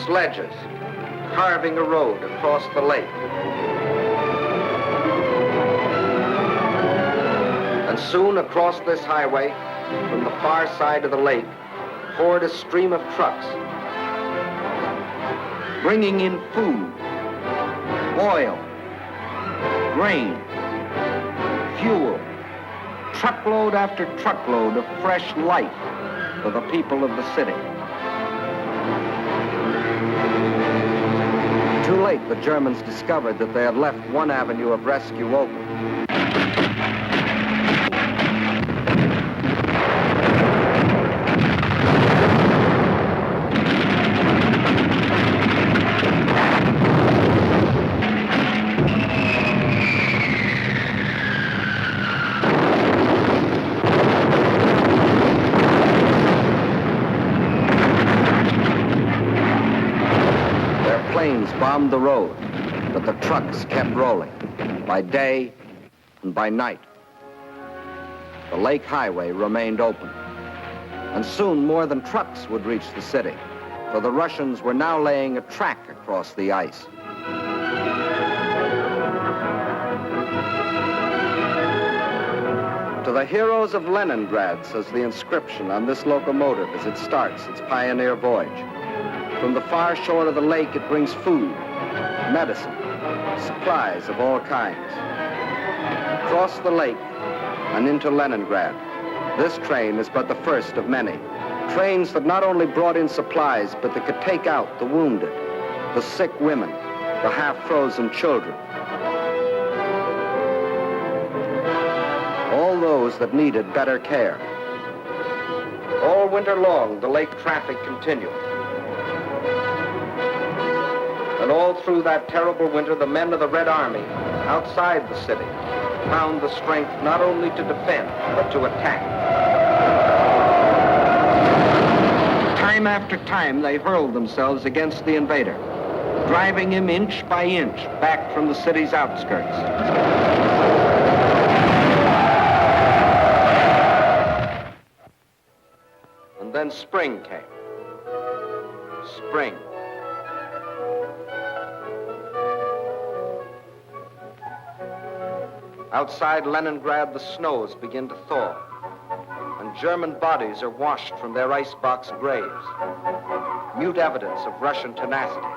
sledges, carving a road across the lake. And soon across this highway, from the far side of the lake, poured a stream of trucks, bringing in food, oil, grain, fuel, truckload after truckload of fresh life for the people of the city. Too late, the Germans discovered that they had left one avenue of rescue open. Bombed the road, but the trucks kept rolling, by day and by night. The lake highway remained open, and soon more than trucks would reach the city, for the Russians were now laying a track across the ice. To the heroes of Leningrad, says the inscription on this locomotive as it starts its pioneer voyage. From the far shore of the lake, it brings food, medicine, supplies of all kinds. Across the lake and into Leningrad, this train is but the first of many. Trains that not only brought in supplies, but that could take out the wounded, the sick women, the half-frozen children. All those that needed better care. All winter long, the lake traffic continued. And all through that terrible winter, the men of the Red Army, outside the city, found the strength not only to defend, but to attack. Time after time, they hurled themselves against the invader, driving him inch by inch back from the city's outskirts. And then spring came. Spring. Outside Leningrad, the snows begin to thaw, and German bodies are washed from their icebox graves, mute evidence of Russian tenacity.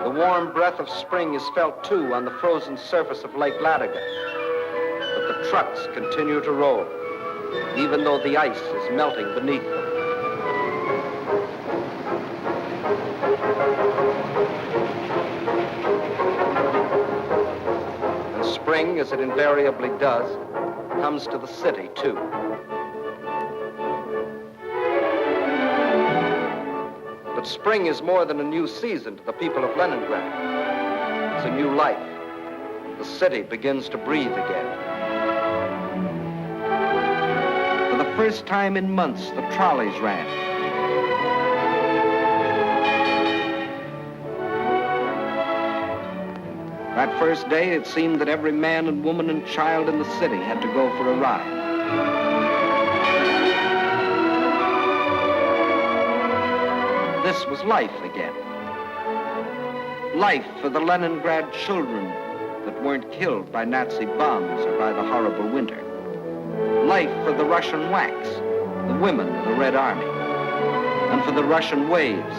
The warm breath of spring is felt, too, on the frozen surface of Lake Ladoga, but the trucks continue to roll, even though the ice is melting beneath them. Spring, as it invariably does, comes to the city, too. But spring is more than a new season to the people of Leningrad. It's a new life. The city begins to breathe again. For the first time in months, the trolleys ran. That first day, it seemed that every man and woman and child in the city had to go for a ride. This was life again. Life for the Leningrad children that weren't killed by Nazi bombs or by the horrible winter. Life for the Russian WACs, the women of the Red Army. And for the Russian waves,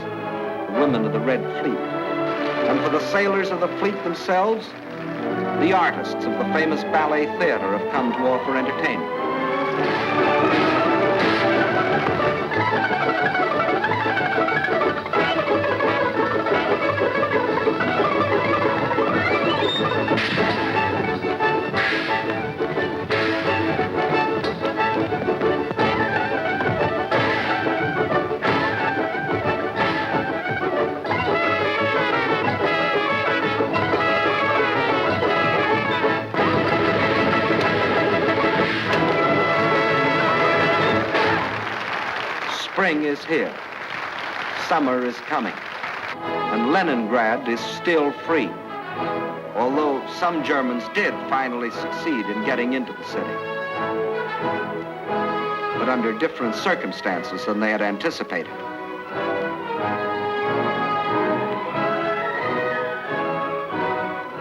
the women of the Red Fleet. And for the sailors of the fleet themselves, the artists of the famous ballet theater have come to offer entertainment. Spring is here. Summer is coming. And Leningrad is still free. Although some Germans did finally succeed in getting into the city. But but under different circumstances than they had anticipated.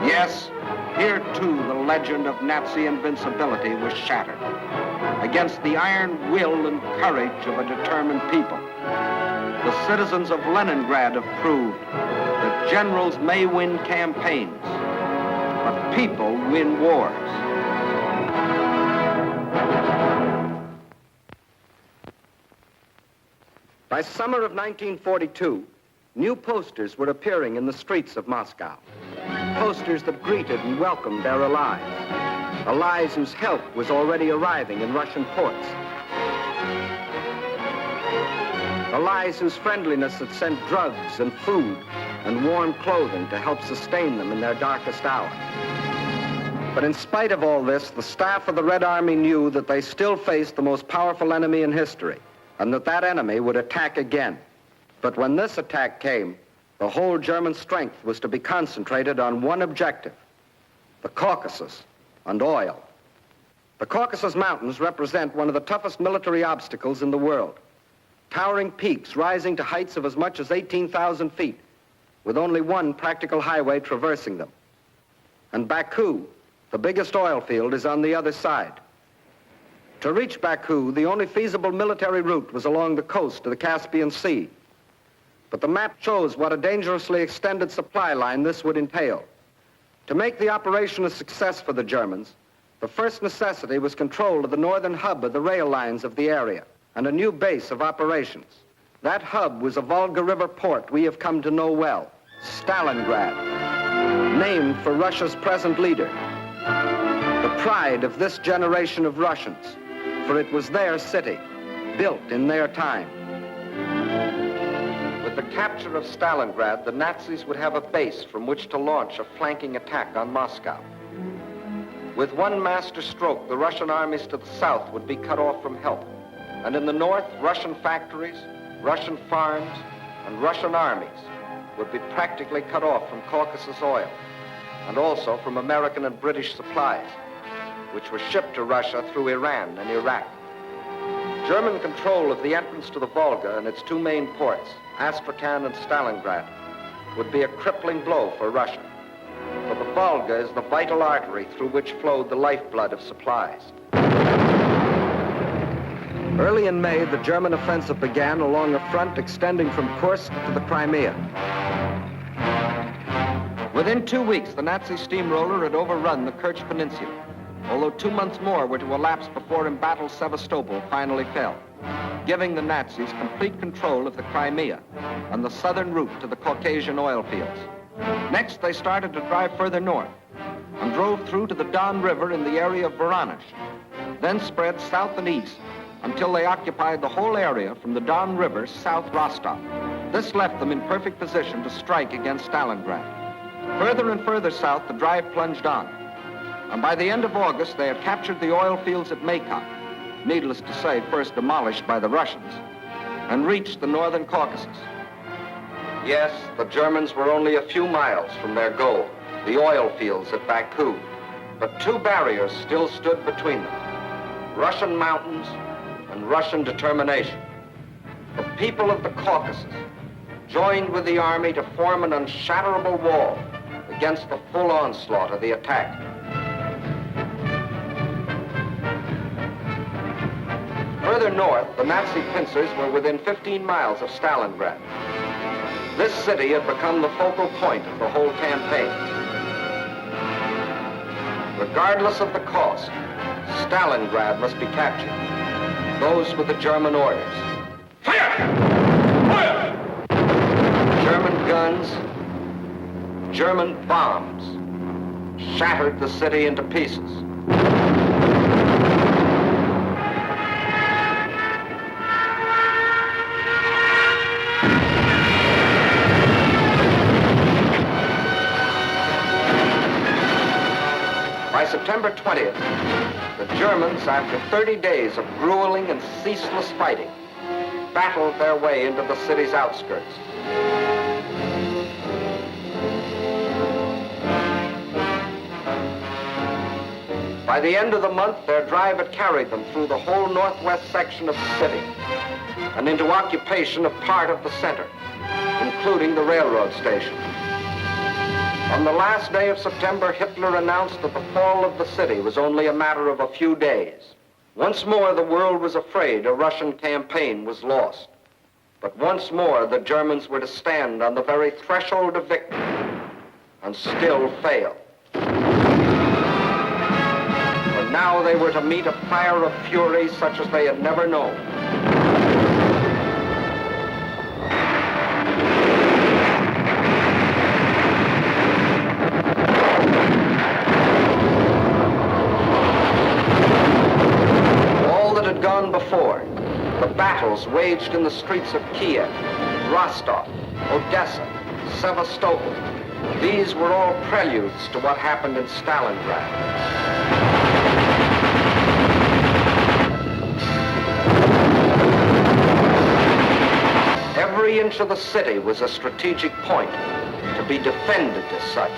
Yes, here too the legend of Nazi invincibility was shattered against the iron will and courage of a determined people. The citizens of Leningrad have proved that generals may win campaigns, but people win wars. By summer of 1942, new posters were appearing in the streets of Moscow. Posters that greeted and welcomed their allies whose help was already arriving in Russian ports. Allies whose friendliness had sent drugs and food and warm clothing to help sustain them in their darkest hour. But in spite of all this, the staff of the Red Army knew that they still faced the most powerful enemy in history, and that enemy would attack again. But when this attack came, the whole German strength was to be concentrated on one objective: the Caucasus and oil. The Caucasus Mountains represent one of the toughest military obstacles in the world. Towering peaks rising to heights of as much as 18,000 feet, with only one practical highway traversing them. And Baku, the biggest oil field, is on the other side. To reach Baku, the only feasible military route was along the coast of the Caspian Sea. But the map shows what a dangerously extended supply line this would entail. To make the operation a success for the Germans, the first necessity was control of the northern hub of the rail lines of the area and a new base of operations. That hub was a Volga River port we have come to know well, Stalingrad, named for Russia's present leader. The pride of this generation of Russians, for it was their city, built in their time. With the capture of Stalingrad, the Nazis would have a base from which to launch a flanking attack on Moscow. With one master stroke, the Russian armies to the south would be cut off from help. And in the north, Russian factories, Russian farms, and Russian armies would be practically cut off from Caucasus oil, and also from American and British supplies, which were shipped to Russia through Iran and Iraq. German control of the entrance to the Volga and its two main ports, Astrakhan and Stalingrad, would be a crippling blow for Russia. For the Volga is the vital artery through which flowed the lifeblood of supplies. Early in May, the German offensive began along a front extending from Kursk to the Crimea. Within 2 weeks, the Nazi steamroller had overrun the Kerch Peninsula, although 2 months more were to elapse before embattled Sevastopol finally fell, giving the Nazis complete control of the Crimea and the southern route to the Caucasian oil fields. Next, they started to drive further north and drove through to the Don River in the area of Voronezh, then spread south and east until they occupied the whole area from the Don River south Rostov. This left them in perfect position to strike against Stalingrad. Further and further south, the drive plunged on, and by the end of August, they had captured the oil fields at Maykop, needless to say, first demolished by the Russians, and reached the northern Caucasus. Yes, the Germans were only a few miles from their goal, the oil fields at Baku, but two barriers still stood between them: Russian mountains and Russian determination. The people of the Caucasus joined with the army to form an unshatterable wall against the full onslaught of the attack. Further north, the Nazi pincers were within 15 miles of Stalingrad. This city had become the focal point of the whole campaign. Regardless of the cost, Stalingrad must be captured. Those were the German orders. Fire! Fire! German guns, German bombs shattered the city into pieces. By September 20th, the Germans, after 30 days of grueling and ceaseless fighting, battled their way into the city's outskirts. By the end of the month, their drive had carried them through the whole northwest section of the city and into occupation of part of the center, including the railroad station. On the last day of September, Hitler announced that the fall of the city was only a matter of a few days. Once more, the world was afraid a Russian campaign was lost. But once more, the Germans were to stand on the very threshold of victory and still fail. For now they were to meet a fire of fury such as they had never known. All that had gone before, the battles waged in the streets of Kiev, Rostov, Odessa, Sevastopol, these were all preludes to what happened in Stalingrad. Every inch of the city was a strategic point to be defended as such.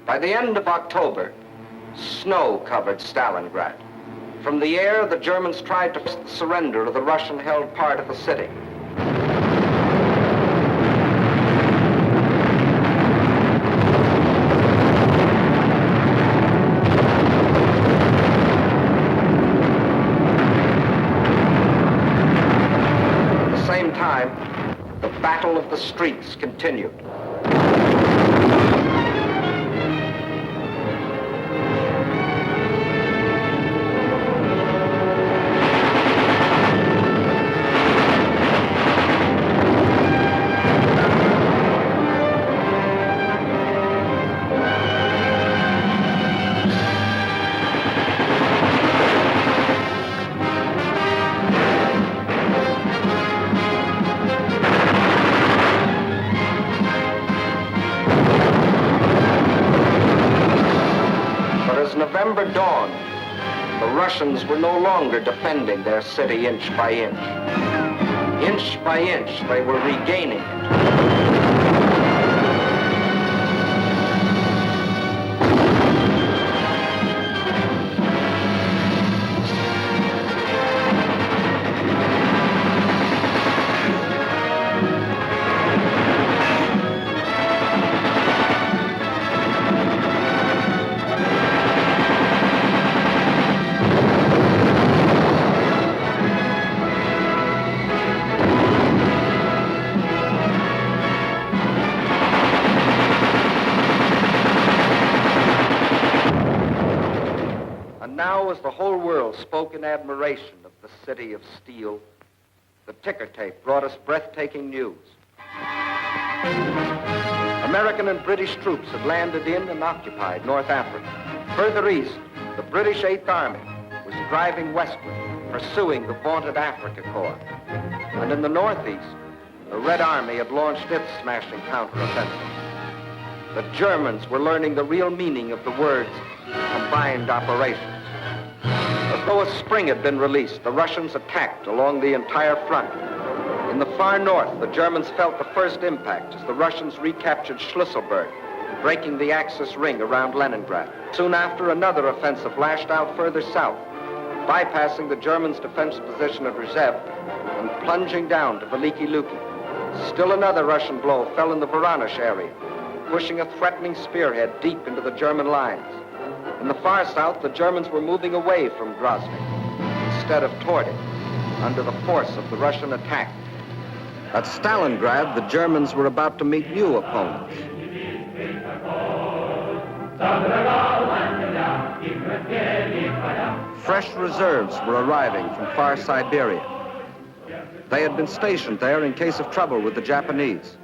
By the end of October, snow covered Stalingrad. From the air, the Germans tried to force the surrender of the Russian-held part of the city. At the same time, the battle of the streets continued. November dawned, the Russians were no longer defending their city inch by inch. Inch by inch, they were regaining it. Now, as the whole world spoke in admiration of the city of steel, the ticker tape brought us breathtaking news. American and British troops had landed in and occupied North Africa. Further east, the British Eighth Army was driving westward, pursuing the vaunted Africa Corps. And in the northeast, the Red Army had launched its smashing counteroffensive. The Germans were learning the real meaning of the words combined operations. As though a spring had been released, the Russians attacked along the entire front. In the far north, the Germans felt the first impact as the Russians recaptured Schlüsselburg, breaking the Axis ring around Leningrad. Soon after, another offensive lashed out further south, bypassing the Germans' defense position at Rzhev and plunging down to Veliki Luki. Still another Russian blow fell in the Voronezh area, pushing a threatening spearhead deep into the German lines. In the far south, the Germans were moving away from Grozny instead of toward it, under the force of the Russian attack. At Stalingrad, the Germans were about to meet new opponents. Fresh reserves were arriving from far Siberia. They had been stationed there in case of trouble with the Japanese.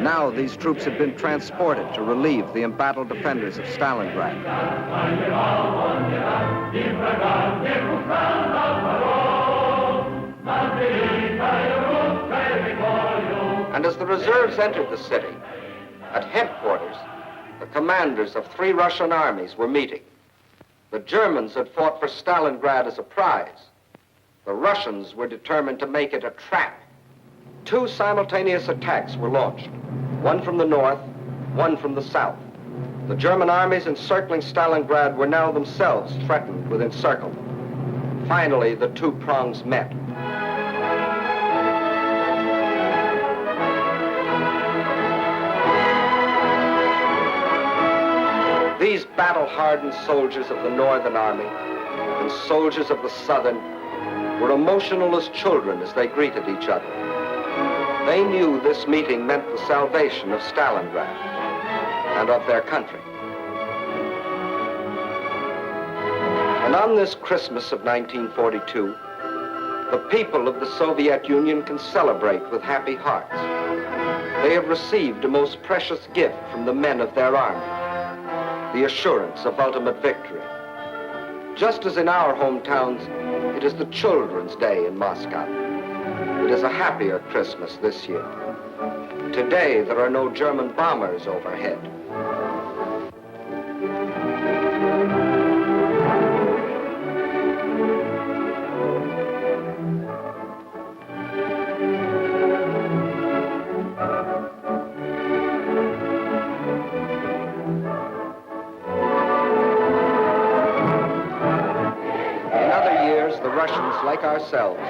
Now these troops had been transported to relieve the embattled defenders of Stalingrad. And as the reserves entered the city, at headquarters, the commanders of 3 Russian armies were meeting. The Germans had fought for Stalingrad as a prize. The Russians were determined to make it a trap. 2 simultaneous attacks were launched, one from the north, one from the south. The German armies encircling Stalingrad were now themselves threatened with encirclement. Finally, the 2 prongs met. These battle-hardened soldiers of the Northern Army and soldiers of the Southern were emotional as children as they greeted each other. They knew this meeting meant the salvation of Stalingrad and of their country. And on this Christmas of 1942, the people of the Soviet Union can celebrate with happy hearts. They have received a most precious gift from the men of their army, the assurance of ultimate victory. Just as in our hometowns, it is the Children's Day in Moscow. It is a happier Christmas this year. Today, there are no German bombers overhead. Like ourselves,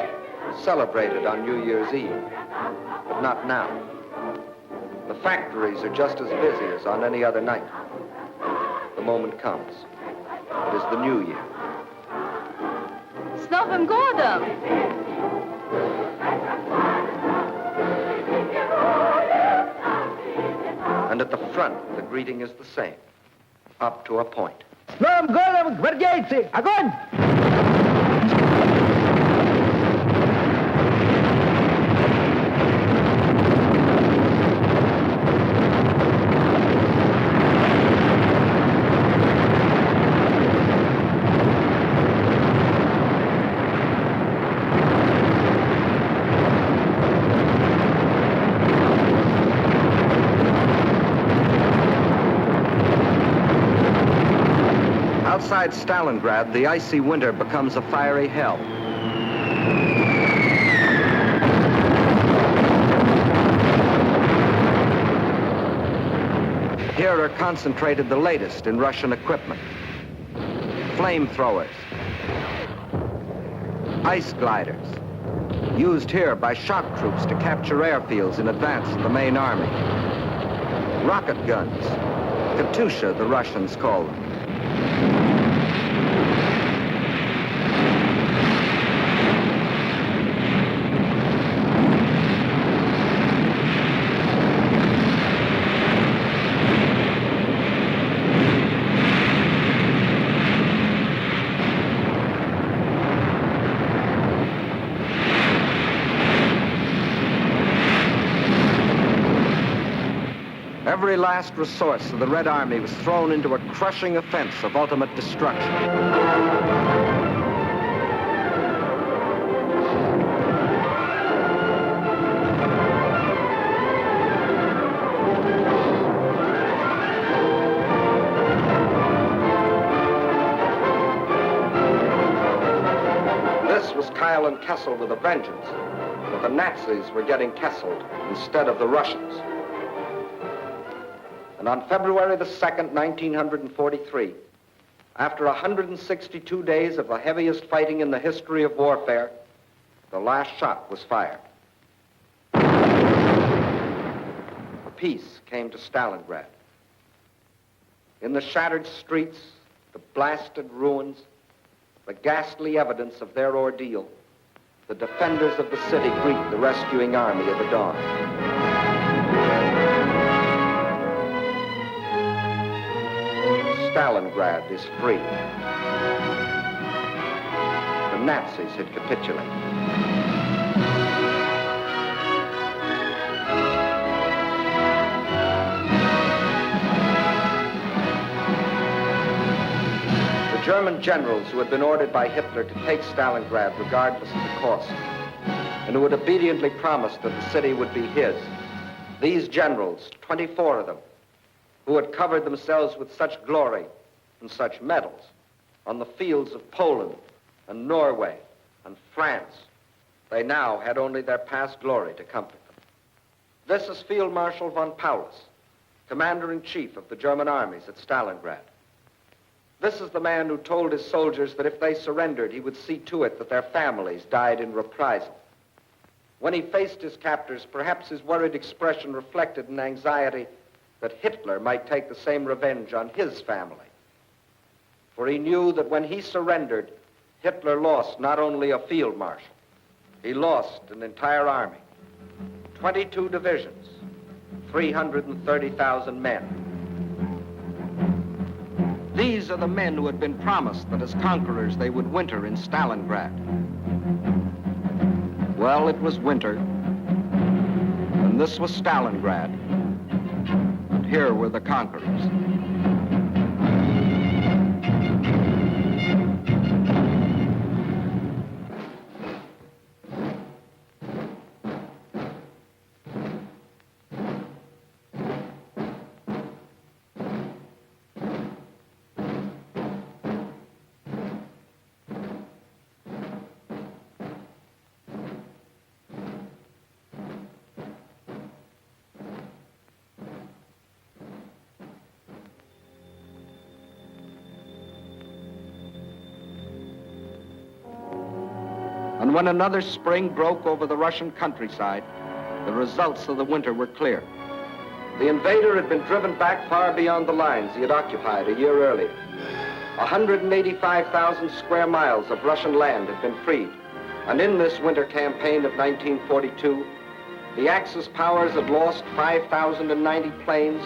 celebrated on New Year's Eve, but not now. The factories are just as busy as on any other night. The moment comes. It is the New Year. С Новым годом! And at the front, the greeting is the same, up to a point. С Новым годом, гвардейцы! Огонь! Outside Stalingrad, the icy winter becomes a fiery hell. Here are concentrated the latest in Russian equipment. Flamethrowers, ice gliders, used here by shock troops to capture airfields in advance of the main army. Rocket guns, Katyusha, the Russians call them. Every last resource of the Red Army was thrown into a crushing offense of ultimate destruction. This was Kyle and Kessel with a vengeance, but the Nazis were getting Kesseled instead of the Russians. And on February the 2nd, 1943, after 162 days of the heaviest fighting in the history of warfare, the last shot was fired. Peace came to Stalingrad. In the shattered streets, the blasted ruins, the ghastly evidence of their ordeal, the defenders of the city greet the rescuing army of the dawn. Stalingrad is free. The Nazis had capitulated. The German generals who had been ordered by Hitler to take Stalingrad regardless of the cost, and who had obediently promised that the city would be his, these generals, 24 of them, who had covered themselves with such glory and such medals on the fields of Poland and Norway and France, they now had only their past glory to comfort them. This is Field Marshal von Paulus, Commander-in-Chief of the German armies at Stalingrad. This is the man who told his soldiers that if they surrendered, he would see to it that their families died in reprisal. When he faced his captors, perhaps his worried expression reflected an anxiety that Hitler might take the same revenge on his family. For he knew that when he surrendered, Hitler lost not only a field marshal, he lost an entire army, 22 divisions, 330,000 men. These are the men who had been promised that as conquerors they would winter in Stalingrad. Well, it was winter, and this was Stalingrad, and here were the conquerors. And when another spring broke over the Russian countryside, the results of the winter were clear. The invader had been driven back far beyond the lines he had occupied a year earlier. 185,000 square miles of Russian land had been freed. And in this winter campaign of 1942, the Axis powers had lost 5,090 planes,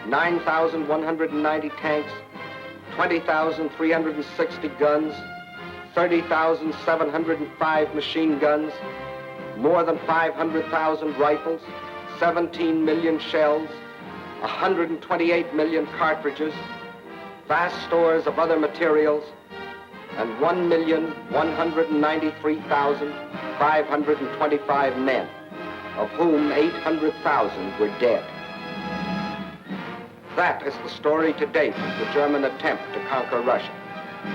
9,190 tanks, 20,360 guns, 30,705 machine guns, more than 500,000 rifles, 17 million shells, 128 million cartridges, vast stores of other materials, and 1,193,525 men, of whom 800,000 were dead. That is the story to date of the German attempt to conquer Russia.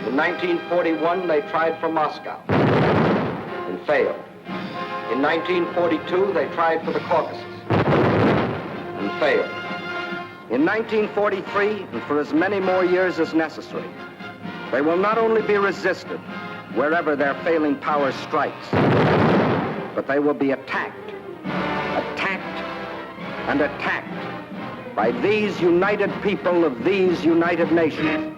In 1941, they tried for Moscow and failed. In 1942, they tried for the Caucasus and failed. In 1943, and for as many more years as necessary, they will not only be resisted wherever their failing power strikes, but they will be attacked, and attacked by these united people of these united nations.